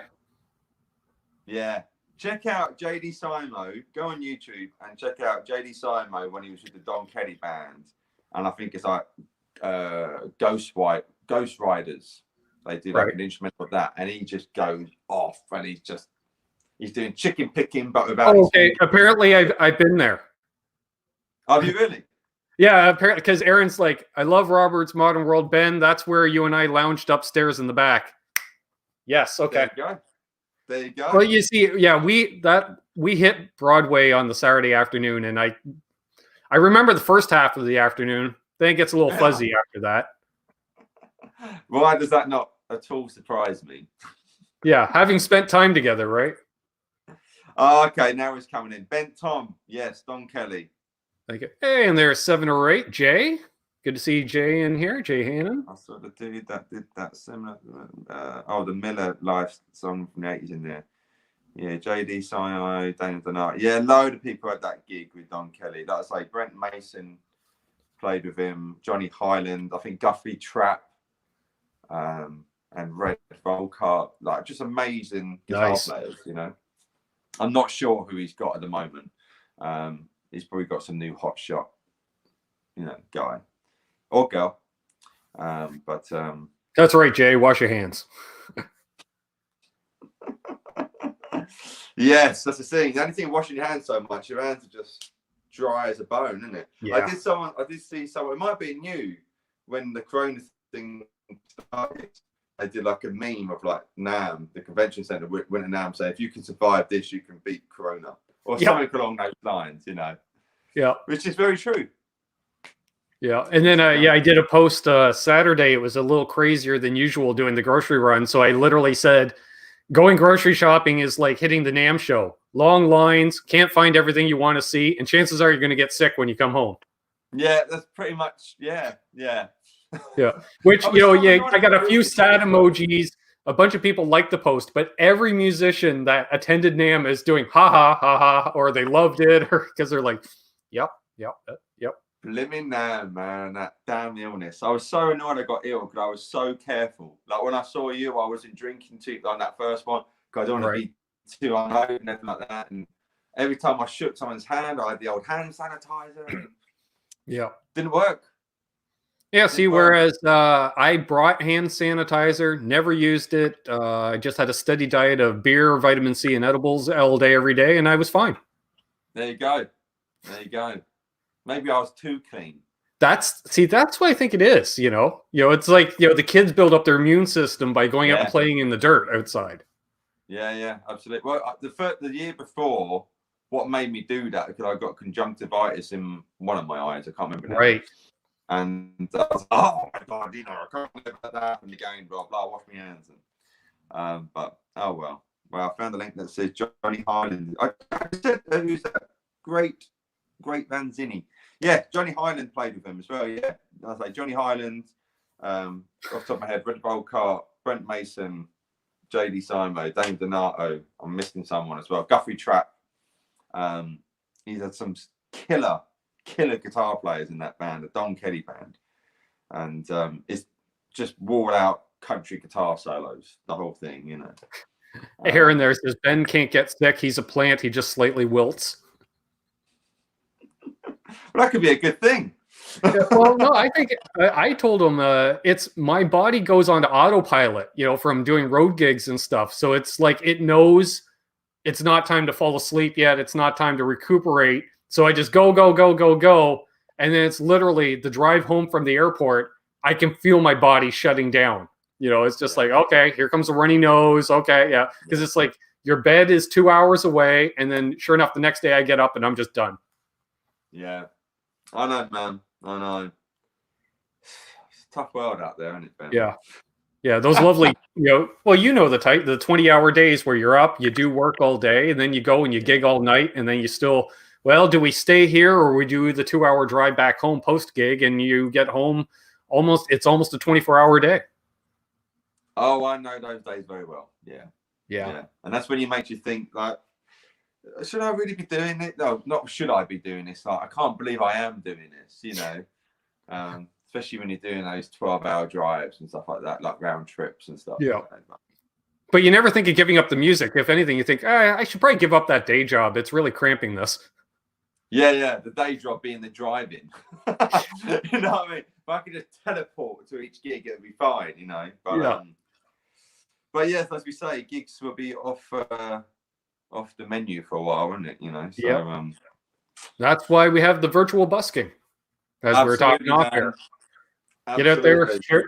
Yeah. Check out JD Simo. Go on YouTube and check out JD Simo when he was with the Don Kelly Band. And I think it's like Ghost Riders. They do like an instrumental of that, and he just goes off, and he's doing chicken picking, but without. Oh, okay, apparently I've been there. Have you really? Yeah, apparently, because Aaron's like, I love Robert's Modern World. Ben, that's where you and I lounged upstairs in the back. Yes, okay. There you go. Well, you see, yeah, we hit Broadway on the Saturday afternoon, and I remember the first half of the afternoon. Then it gets a little fuzzy after that. Why does that not at all surprise me? Yeah, having spent time together, right? Oh, okay, now he's coming in. Ben Tom, yes, Don Kelly. Okay. Hey, and there's 708 Jay. Good to see Jay in here, Jay Hannon. I saw the dude that did that similar. The Miller Life song from the 80s in there. Yeah, JD Simo, Daniel Donato. Yeah, a load of people at that gig with Don Kelly. That's like Brent Mason played with him, Johnny Highland, I think Guthrie Trapp, and Red Volkart. Like just amazing guitar players, I'm not sure who he's got at the moment. He's probably got some new hot shot, guy or girl. But that's right, Jay. Wash your hands. Yes, that's the thing. The only thing washing your hands so much, your hands are just dry as a bone, isn't it? Yeah. I did see someone. It might be new when the Corona thing started. They did like a meme of like NAMM, the convention center went to NAMM saying, if you can survive this, you can beat Corona. Or something along those lines, Yeah. Which is very true. Yeah. And then, I did a post Saturday. It was a little crazier than usual doing the grocery run. So I literally said, going grocery shopping is like hitting the NAMM show. Long lines, can't find everything you want to see. And chances are you're going to get sick when you come home. Yeah, that's pretty much, yeah. Yeah. Which, I got a few sad emojis. A bunch of people liked the post, but every musician that attended NAMM is doing ha ha ha ha, or they loved it, or because they're like, yep. Blimmin' NAMM, man, that damn illness. I was so annoyed I got ill because I was so careful. Like when I saw you, I wasn't drinking too on that first one because I don't want to be too unloaded and everything like that. And every time I shook someone's hand, I had the old hand sanitizer. Yeah, didn't work. Yeah, see, whereas I brought hand sanitizer, never used it. I just had a steady diet of beer, vitamin C, and edibles all day, every day, and I was fine. There you go. Maybe I was too clean. That's what I think it is. It's like the kids build up their immune system by going out and playing in the dirt outside. Yeah, absolutely. Well, the year before what made me do that, because I got conjunctivitis in one of my eyes. I can't remember now. Right. And I was like, oh my God, you know, I can't live like that. And again, blah, blah, wash my hands. And, but, oh well. Well, I found a link that says Johnny Highland. I said, who's that? Great Vanzini. Yeah, Johnny Highland played with him as well. Yeah. I was like, Johnny Highland, off the top of my head, Red Volcart, Brent Mason, JD Simo, Dame Donato. I'm missing someone as well. Guthrie Trapp. He's had some killer guitar players in that band, the Don Kelly band, and it's just wall out country guitar solos, the whole thing, you know. Aaron there says Ben can't get sick. He's a plant. He just slightly wilts. Well, that could be a good thing. Well, no, I think I told him it's my body goes onto autopilot, you know, from doing road gigs and stuff. So it's like it knows it's not time to fall asleep yet. It's not time to recuperate. So I just go. And then it's literally the drive home from the airport. I can feel my body shutting down. You know, it's just like, okay, here comes a runny nose. Okay, yeah. Because it's like your bed is 2 hours away. And then sure enough, the next day I get up and I'm just done. Yeah. I know, man. I know. It's a tough world out there, isn't it, Ben? Yeah. Yeah, those lovely, you know, well, you know the type, the 20-hour days where you're up, you do work all day, and then you go and you gig all night, and then you still, well, do we stay here or we do the 2-hour drive back home post-gig, and you get home it's almost a 24-hour day. Oh, I know those days very well. Yeah. Yeah. And that's when it makes you think, like, should I really be doing it? No, not should I be doing this. Like, I can't believe I am doing this, you know. Especially when you're doing those 12-hour drives and stuff like that, like round trips and stuff. Yeah. But you never think of giving up the music. If anything, you think, I should probably give up that day job. It's really cramping this. Yeah. The day job being the driving. You know what I mean? If I could just teleport to each gig, it'd be fine, you know. But yes, as we say, gigs will be off the menu for a while, won't it? You know. So that's why we have the virtual busking, as we were talking off there. Get out there,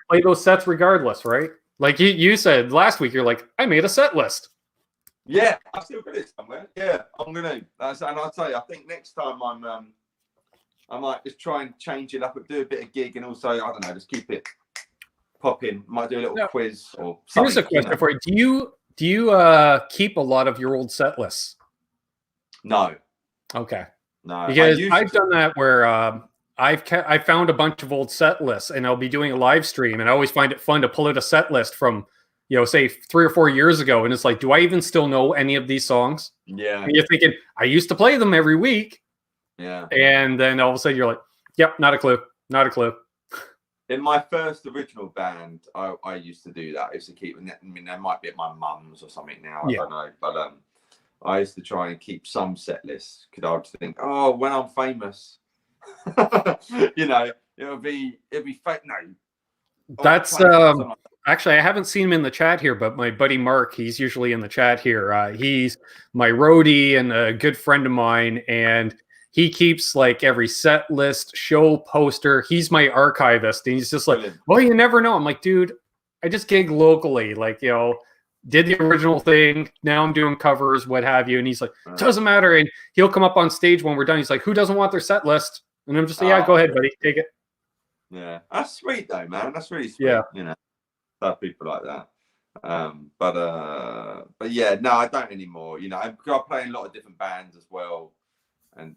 play those sets regardless, right? Like you said last week, you're like, I made a set list. Yeah, I've still got it somewhere. Yeah, I'm gonna. And I'll tell you, I think next time I might just try and change it up, do a bit of gig, and also I don't know, just keep it popping. Might do a little quiz or something. Here's a question for you: Do you keep a lot of your old set lists? No. Okay. No, because I've done that where I found a bunch of old set lists, and I'll be doing a live stream, and I always find it fun to pull out a set list from, you know, say 3 or 4 years ago, and it's like, do I even still know any of these songs? Yeah. And you're thinking, I used to play them every week. Yeah. And then all of a sudden you're like, yep, not a clue. In my first original band, I used to do that. I used to keep, I mean, there might be at my mum's or something now, I don't know, but I used to try and keep some set lists, because I would think, oh, when I'm famous, you know, it'll be fake. No, that's actually, I haven't seen him in the chat here, but my buddy Mark, he's usually in the chat here. He's my roadie and a good friend of mine, and he keeps like every set list, show poster. He's my archivist, and he's just like, well, you never know. I'm like, dude, I just gig locally, like, you know, did the original thing. Now I'm doing covers, what have you. And he's like, doesn't matter. And he'll come up on stage when we're done. He's like, who doesn't want their set list? And I'm just like, yeah, go ahead, buddy, take it. Yeah, that's sweet though, man. That's really sweet. Yeah, you know, have people like that. But yeah, no, I don't anymore. You know, I play in a lot of different bands as well, and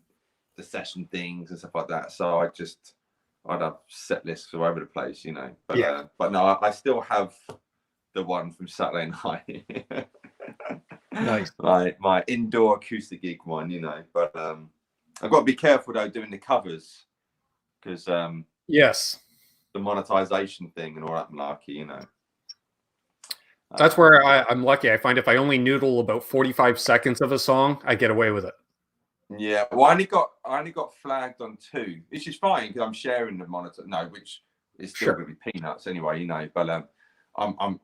the session things and stuff like that. So I'd have set lists all over the place, you know. But but no, I still have the one from Saturday night. Nice. My indoor acoustic gig one, you know. But I've got to be careful though doing the covers, because yes, the monetization thing and all that malarkey, you know. That's where I'm lucky. I find if I only noodle about 45 seconds of a song, I get away with it. Yeah, well, I only got flagged on 2, which is fine because I'm sharing the monitor. No, which is still going to be peanuts anyway, you know. But I'm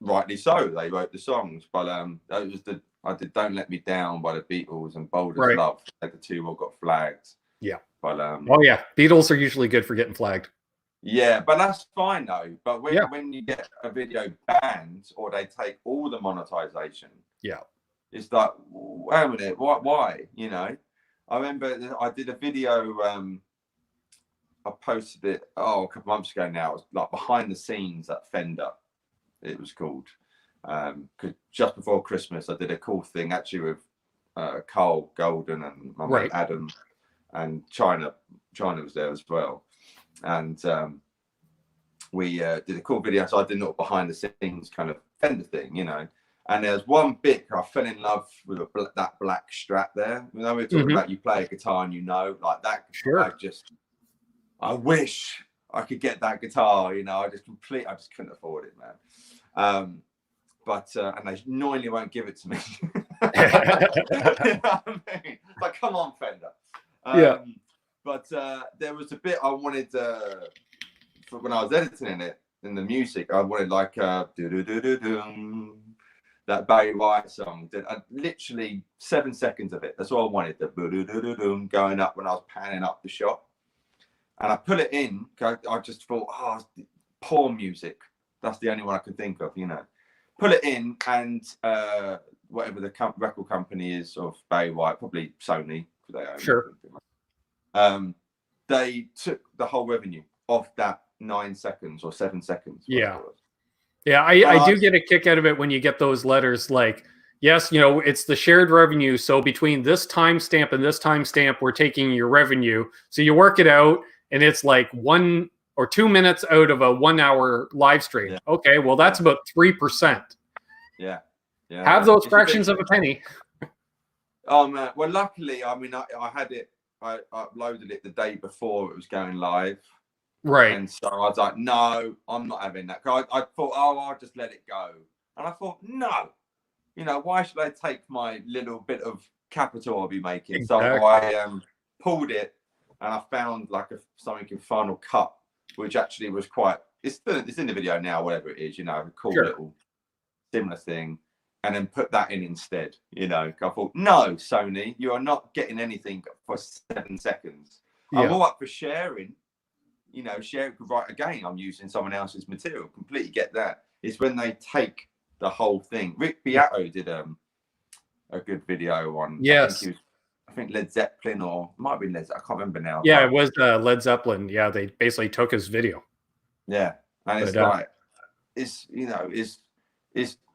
rightly so. They wrote the songs, but that was I did "Don't Let Me Down" by the Beatles and "Bold as Love." Like the 2 all got flagged. Yeah. But oh yeah, Beatles are usually good for getting flagged. Yeah, but that's fine though. But when you get a video banned or they take all the monetization, It's like, wait a minute, why? You know, I remember I did a video. I posted it a couple months ago now. It was like behind the scenes at Fender. It was called. Because just before Christmas, I did a cool thing actually with Carl Golden and my mate Adam, and China was there as well, and we did a cool video. So I did a little behind the scenes kind of Fender thing, you know. And there's one bit I fell in love with that black Strat there. You know, we were talking about you play a guitar and you know, like that. Sure. I wish I could get that guitar. You know, I just couldn't afford it, man. But and they annoyingly won't give it to me. You know what I mean? Like, come on, Fender. But there was a bit I wanted for when I was editing it in the music. I wanted like that Barry White song. Literally 7 seconds of it. That's all I wanted. The going up when I was panning up the shot. And I put it in. I just thought, poor music. That's the only one I could think of, you know. Put it in, and whatever the record company is of Barry White, probably Sony, they own it. They took the whole revenue off that 9 seconds or 7 seconds. Yeah. Yeah, I do get a kick out of it when you get those letters like, yes, you know, it's the shared revenue. So between this timestamp and this timestamp, we're taking your revenue. So you work it out, and it's like 1 or 2 minutes out of a 1 hour live stream. Yeah. Okay, well, that's about 3%. Yeah. Have those fractions of a penny. Oh, man. Well, luckily, I mean, I had it, I uploaded it the day before it was going live. Right. And so I was like, no, I'm not having that. I thought, I'll just let it go. And I thought, no, you know, why should I take my little bit of capital I'll be making? Exactly. So I pulled it, and I found like something in Final Cut, which actually was quite, it's in the video now, whatever it is, you know, a cool little similar thing. And then put that in instead, you know. I thought, no, Sony, you are not getting anything for 7 seconds. I'm all up for sharing. You know, right, again, I'm using someone else's material. Completely get that. It's when they take the whole thing. Rick Beato did a good video on. Yes. I think Led Zeppelin, or it might have been Led Zeppelin. I can't remember now. Yeah, it was Led Zeppelin. Yeah, they basically took his video. Yeah, and it's like, it's, you know, it's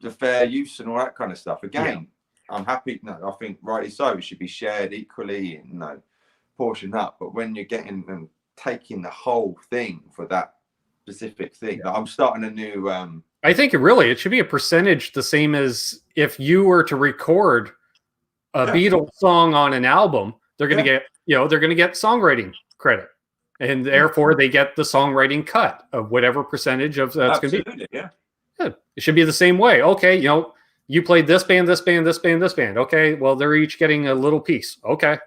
the fair use and all that kind of stuff. Again, I'm happy. No, I think rightly so. It should be shared equally and, you know, portioned up. But when you're getting and taking the whole thing for that specific thing, like I'm starting a new. I think it should be a percentage, the same as if you were to record a Beatles song on an album. They're going to get, you know, they're going to get songwriting credit, and therefore they get the songwriting cut of whatever percentage of that's going to be. Yeah. It should be the same way. Okay, you know, you played this band, this band, this band, this band. Okay, well, they're each getting a little piece. Okay,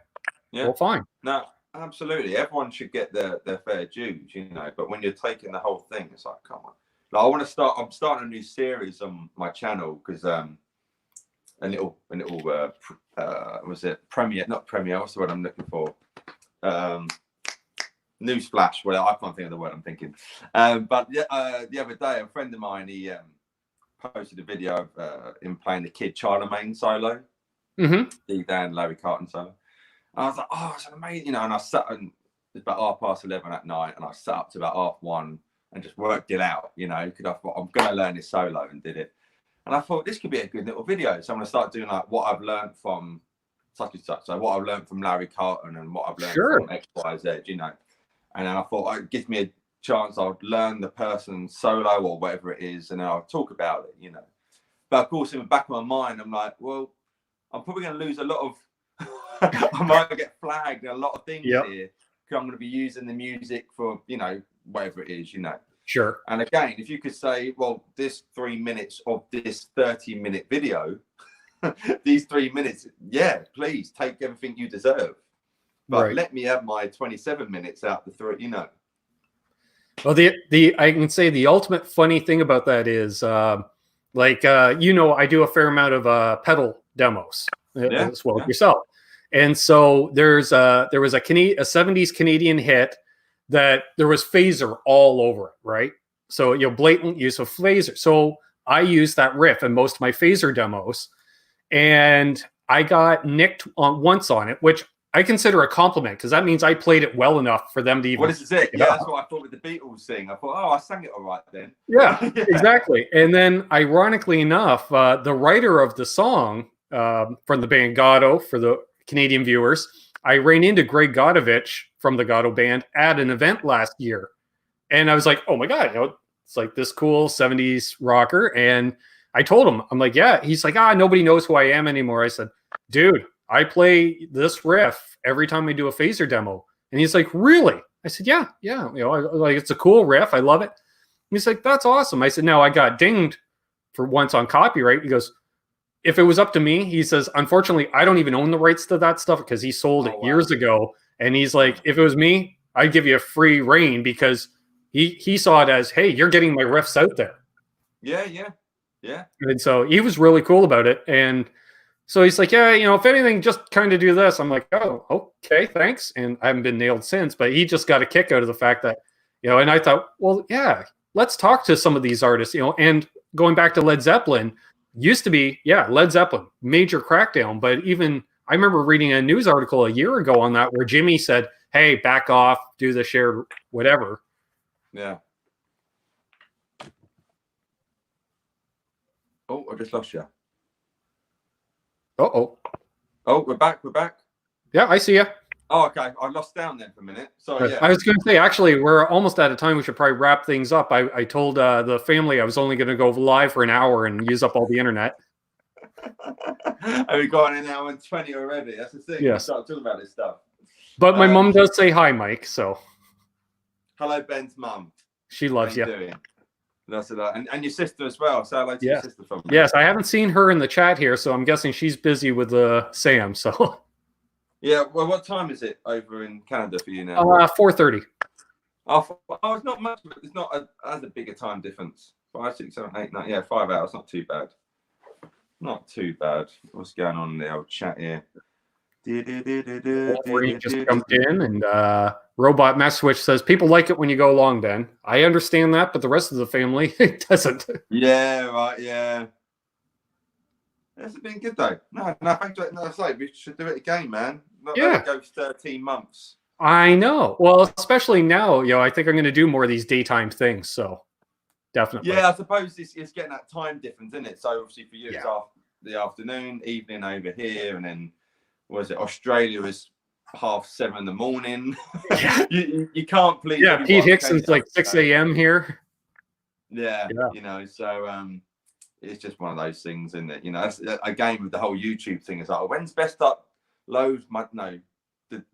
well, fine. No, absolutely. Everyone should get their fair dues, you know. But when you're taking the whole thing, it's like, come on. Like, I'm starting a new series on my channel because a little was it premiere? Not premiere. What's the word I'm looking for? Newsflash. Well, I can't think of the word I'm thinking. But the other day, a friend of mine, he posted a video of him playing the Kid Charlemagne solo, the Dan Larry Carton solo. And I was like, oh, it's amazing, you know. And I sat, and it's about 11:30 at night, and I sat up to about 1:30 and just worked it out, you know, because I thought I'm going to learn this solo, and did it. And I thought this could be a good little video. So I'm going to start doing like what I've learned from such and such. So what I've learned from Larry Carton and what I've learned from X, Y, Z, you know. And then I thought it gives me a chance. I'll learn the person's solo or whatever it is, and then I'll talk about it, you know. But of course, in the back of my mind, I'm like, well, I'm probably going to lose a lot of. I might get flagged and a lot of things here because I'm going to be using the music for, you know, whatever it is, you know. Sure. And again, if you could say, well, this 3 minutes of this 30-minute video, these 3 minutes, please take everything you deserve. But let me have my 27 minutes out the three, you know. Well, I can say the ultimate funny thing about that is, you know, I do a fair amount of pedal demos as well as yourself. And so there was a 70s Canadian hit that there was phaser all over it, right? So, you know, blatant use of phaser. So I use that riff in most of my phaser demos. and I got nicked once on it, which I consider a compliment because that means I played it well enough for them to even. What is it? Yeah, that's what I thought with the Beatles thing. I thought, oh, I sang it all right then. Yeah, exactly. And then, ironically enough, the writer of the song from the band Gatto, for the Canadian viewers, I ran into Greg Godovich from the Gatto band at an event last year. And I was like, oh my God, it's like this cool 70s rocker. And I told him, I'm like, yeah. He's like, nobody knows who I am anymore. I said, dude, I play this riff every time I do a phaser demo. And he's like, really? I said, yeah. Like, it's a cool riff. I love it. And he's like, that's awesome. I said, no, I got dinged for once on copyright. He goes, if it was up to me, he says, unfortunately, I don't even own the rights to that stuff because he sold it years ago. And he's like, if it was me, I'd give you a free reign because he saw it as, hey, you're getting my riffs out there. Yeah. And so he was really cool about it. And so he's like, yeah, if anything, just kind of do this. I'm like, oh, okay, thanks. And I haven't been nailed since, but he just got a kick out of the fact that, and I thought, well, yeah, let's talk to some of these artists, and going back to Led Zeppelin, used to be, Led Zeppelin, major crackdown. But even I remember reading a news article a year ago on that where Jimmy said, hey, back off, do the shared whatever. Yeah. Oh, I just lost you. Uh-oh. Oh, we're back. Yeah, I see you. Oh, okay. I lost down then for a minute. Sorry, yeah. I was going to say, actually, we're almost out of time. We should probably wrap things up. I told the family I was only going to go live for an hour and use up all the internet. Have we got an hour and 20 already? That's the thing. Yes. We start talking about this stuff. But my mum does say hi, Mike. So. Hello, Ben's mum. She loves you. Doing? That's it. And your sister as well. Say hello to your sister from me. Yes, I haven't seen her in the chat here, so I'm guessing she's busy with Sam. So. Yeah. Well, what time is it over in Canada for you now? 4:30. Oh, it's not much. It's not as a bigger time difference. 5, 6, 7, 8, 9. Yeah, 5 hours. Not too bad. Not too bad. What's going on in the old chat here? Wolverine just jumped in, and Robot Mess Switch says people like it when you go long, Ben. I understand that, but the rest of the family doesn't. Yeah, right. Yeah, it's been good though. No, thanks. No, say we should do it again, man. Not let it go 13 months. I know. Well, especially now, I think I'm going to do more of these daytime things. So definitely. Yeah, I suppose it's getting that time difference, isn't it? So obviously for you, it's the afternoon, evening over here, and then. Was it Australia is 7:30 in the morning? you can't please. Yeah, Pete Hickson's like 6 a.m. here. Yeah, so it's just one of those things, isn't it? That's again with the whole YouTube thing. It's like, when's best upload?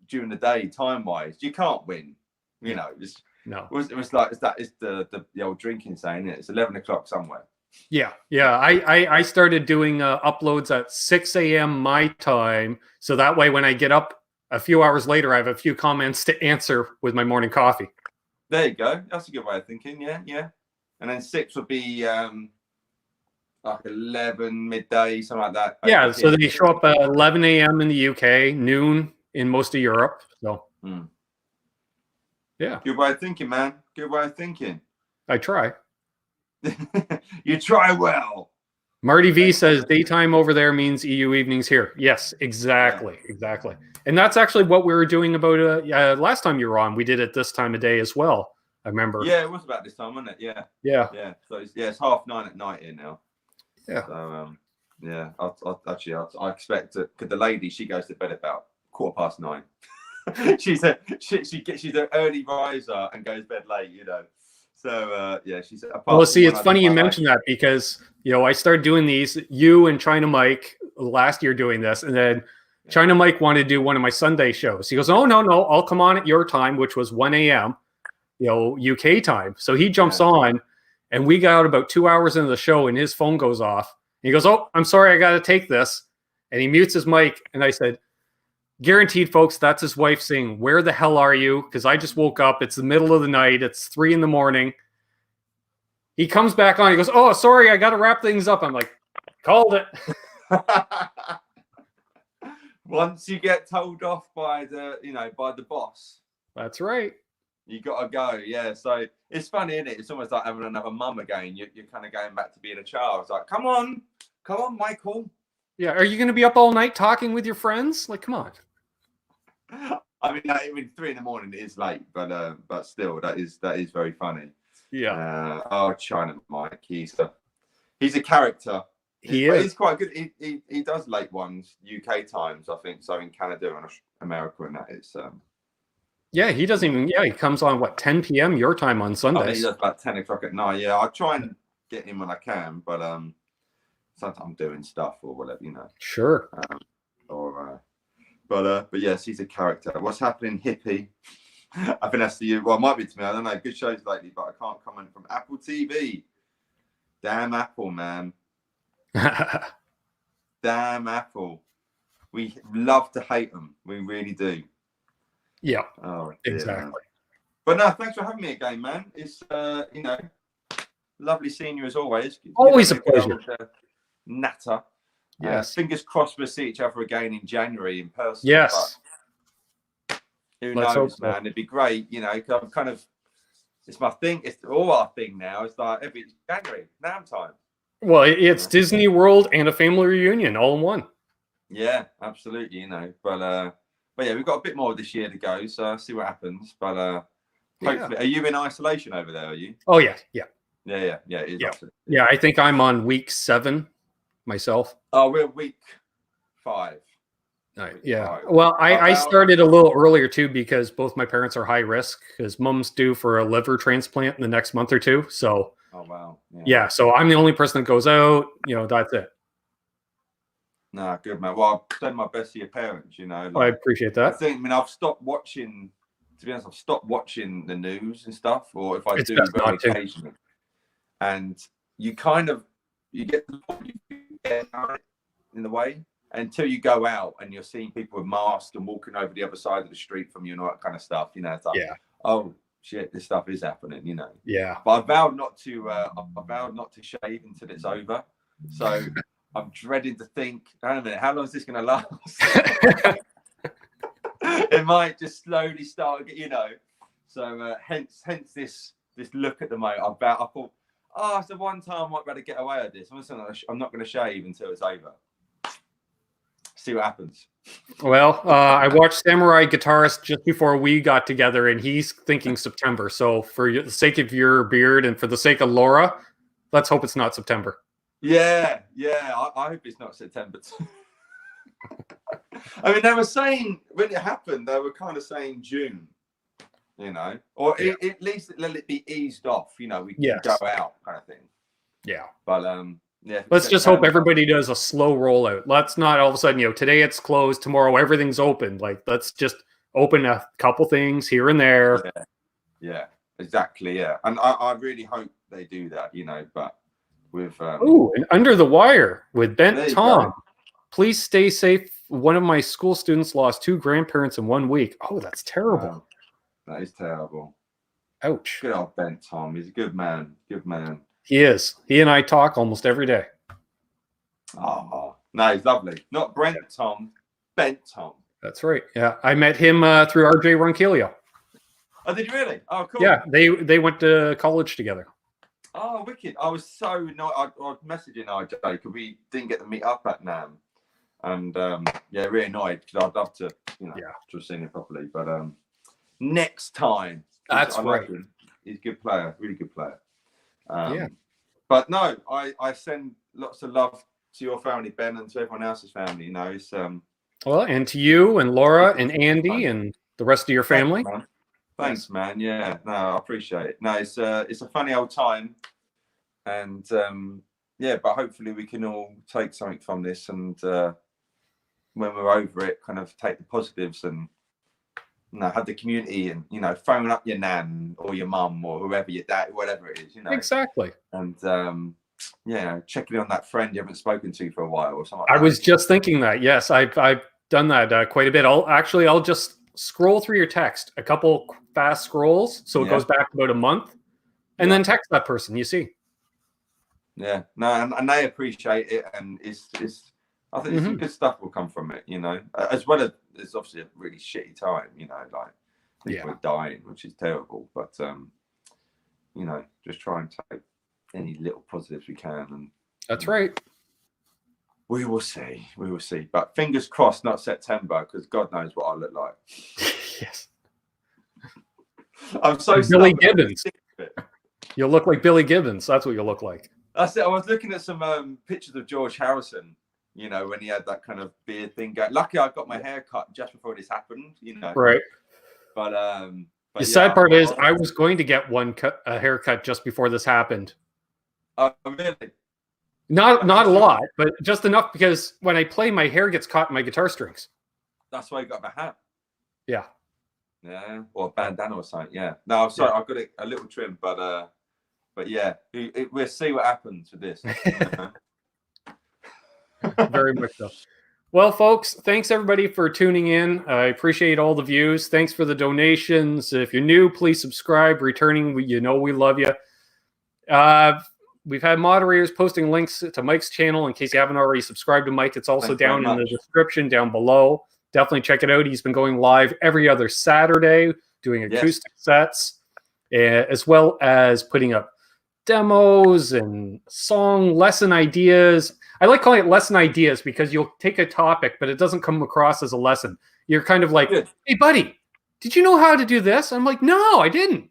During the day, time wise, you can't win. It's the old drinking saying. It's 11 o'clock somewhere. Yeah. I started doing uploads at 6 a.m. my time. So that way, when I get up a few hours later, I have a few comments to answer with my morning coffee. There you go. That's a good way of thinking. Yeah. And then 6 would be like 11 midday, something like that. Yeah. So they show up at 11 a.m. in the UK, noon in most of Europe. So, yeah. Good way of thinking, man. Good way of thinking. I try. You try well. Marty V says daytime over there means EU evenings here. Yes, exactly. And that's actually what we were doing about last time you were on. We did it this time of day as well. I remember. Yeah, it was about this time, wasn't it? Yeah. So it's 9:30 at night here now. Yeah. So I expect it because the lady she goes to bed about 9:15. she's an early riser and goes to bed late. So she said. Well, see, it's funny you mentioned that because I started doing these. You and China Mike last year doing this, and then China Mike wanted to do one of my Sunday shows. He goes, "Oh no, I'll come on at your time, which was 1 a.m. UK time." So he jumps on, and we got about 2 hours into the show, and his phone goes off. And he goes, "Oh, I'm sorry, I got to take this," and he mutes his mic. And I said, "Guaranteed, folks, that's his wife saying, 'Where the hell are you?' Because I just woke up. It's the middle of the night. It's 3 a.m. He comes back on. He goes, "Oh, sorry, I got to wrap things up." I'm like, "Called it." Once you get told off by the boss. That's right. You got to go. Yeah. So it's funny, isn't it? It's almost like having another mum again. You're kind of going back to being a child. It's like, come on, Michael. Yeah, are you going to be up all night talking with your friends? Like, come on. I mean, 3 in the morning is late, but still, that is very funny. Yeah. China Mike, he's a character. He is. He's quite good. He does late ones UK times, I think. So in Canada and America, and that is. Yeah, he doesn't even. Yeah, he comes on what 10 p.m. your time on Sundays. I think he does about 10 o'clock at night. Yeah, I try and get him when I can, but sometimes I'm doing stuff or whatever, you know. Sure. But yes, he's a character. What's happening, hippie? I think that's to you. Well, it might be to me. I don't know. Good shows lately, but I can't comment from Apple TV. Damn Apple, man. Damn Apple. We love to hate them. We really do. Yeah. Oh, dear, exactly. Man. But no, thanks for having me again, man. It's lovely seeing you as always. Always a pleasure. Natter. Yes. Fingers crossed we'll see each other again in January in person. Yes. Who knows, man? It'd be great, you know. I'm kind of, it's my thing. It's all our thing now. It's like every January, NAMM time. Well, it's Disney World and a family reunion all in one. Yeah, absolutely. You know, but yeah, we've got a bit more this year to go, so I'll see what happens. But hopefully, are you in isolation over there? Are you? Oh yeah. Yeah. It is yeah, I think I'm on week 7 myself. Oh, we're week 5. Yeah. Well, I started a little earlier too because both my parents are high risk because mom's due for a liver transplant in the next month or 2. So. Oh wow. Yeah. So I'm the only person that goes out. You know, that's it. Nah, good man. Well, I've done my best to your parents. You know. I appreciate that. I mean, I've stopped watching. To be honest, I've stopped watching the news and stuff, or if I do, very occasionally. And you kind of get the point in the way until you go out and you're seeing people with masks and walking over the other side of the street from you and all that kind of stuff. You know, it's like, oh shit, this stuff is happening. You know. Yeah. But I vowed not to shave until it's over. So I'm dreading to think. Hang on a minute, how long is this going to last? It might just slowly start, you know. So hence this look at the moment. I thought, it's the one time I might be able to get away with this. I'm not going to shave until it's over. See what happens. Well, I watched Samurai Guitarist just before we got together, and he's thinking September. So for the sake of your beard and for the sake of Laura, let's hope it's not September. Yeah. I hope it's not September. I mean, they were saying when it happened, they were kind of saying June, you know, or at least let it be eased off, you know, we can go out kind of thing. Yeah. But let's just hope everybody does a slow rollout. Let's not all of a sudden, you know, today it's closed, tomorrow everything's open. Like, let's just open a couple things here and there. Yeah, exactly. Yeah. And I really hope they do that, you know, but with and Under the Wire with Ben Tom. Please stay safe. One of my school students lost 2 grandparents in 1 week. Oh, that's terrible. Wow. That is terrible. Ouch. Good old Ben Tom. He's a good man. Good man. He is. He and I talk almost every day. Oh, no, he's lovely. Not Brent Tom, Ben Tom. That's right. Yeah, I met him through RJ Ronquillo. Oh, did you really? Oh, cool. Yeah, they went to college together. Oh, wicked. I was so I was messaging RJ because we didn't get to meet up at NAMM. And really annoyed because I'd love to, you know, to have seen it properly. But next time, that's right. He's a good player, really good player. But no, I send lots of love to your family, Ben, and to everyone else's family. You know, it's well, and to you and Laura and Andy and the rest of your family. Thanks, man. Yeah, no, I appreciate it. No, it's a funny old time, and but hopefully we can all take something from this and. When we're over it, kind of take the positives and have the community and phone up your nan or your mum or whoever, your dad, whatever it is, exactly. And checking on that friend you haven't spoken to for a while or something. I was just thinking that. Yes, I've done that quite a bit. I'll just scroll through your text, a couple fast scrolls, so it goes back about a month, and then text that person. You see. Yeah, no, and they appreciate it, and it's. I think some good stuff will come from it, as well as it's obviously a really shitty time, like people are dying, which is terrible. But, just try and take any little positives we can. And that's right. We will see. We will see. But fingers crossed, not September, because God knows what I look like. Yes. I'm so Billy Gibbons. You'll look like Billy Gibbons. That's what you'll look like. That's it. I was looking at some pictures of George Harrison, you know, when he had that kind of beard thing going. Lucky I got my hair cut just before this happened, you know. Right. But the sad part is I was going to get a haircut just before this happened. Oh, really? Not a lot, but just enough because when I play, my hair gets caught in my guitar strings. That's why you got my hat. Yeah. Yeah, or a bandana or something. Yeah. No, I'm sorry, I've got a little trim, but yeah, we'll see what happens with this. Very much so. Well, folks, thanks everybody for tuning in. I appreciate all the views. Thanks for the donations. If you're new, please subscribe. Returning, you know we love you. We've had moderators posting links to Mike's channel in case you haven't already subscribed to Mike. It's also down in the description down below. Definitely check it out. He's been going live every other Saturday doing acoustic sets, as well as putting up demos and song lesson ideas. I like calling it lesson ideas because you'll take a topic, but it doesn't come across as a lesson. You're kind of like, hey, buddy, did you know how to do this? I'm like, no, I didn't.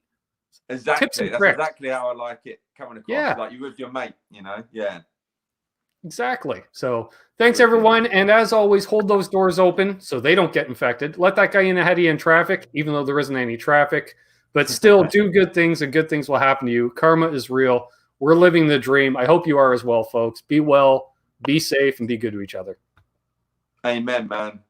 Exactly. That's exactly how I like it coming across. Yeah. Like you're with your mate, you know? Yeah. Exactly. So thanks, everyone. And as always, hold those doors open so they don't get infected. Let that guy in ahead of you in traffic, even though there isn't any traffic. But still do good things and good things will happen to you. Karma is real. We're living the dream. I hope you are as well, folks. Be well, be safe, and be good to each other. Amen, man.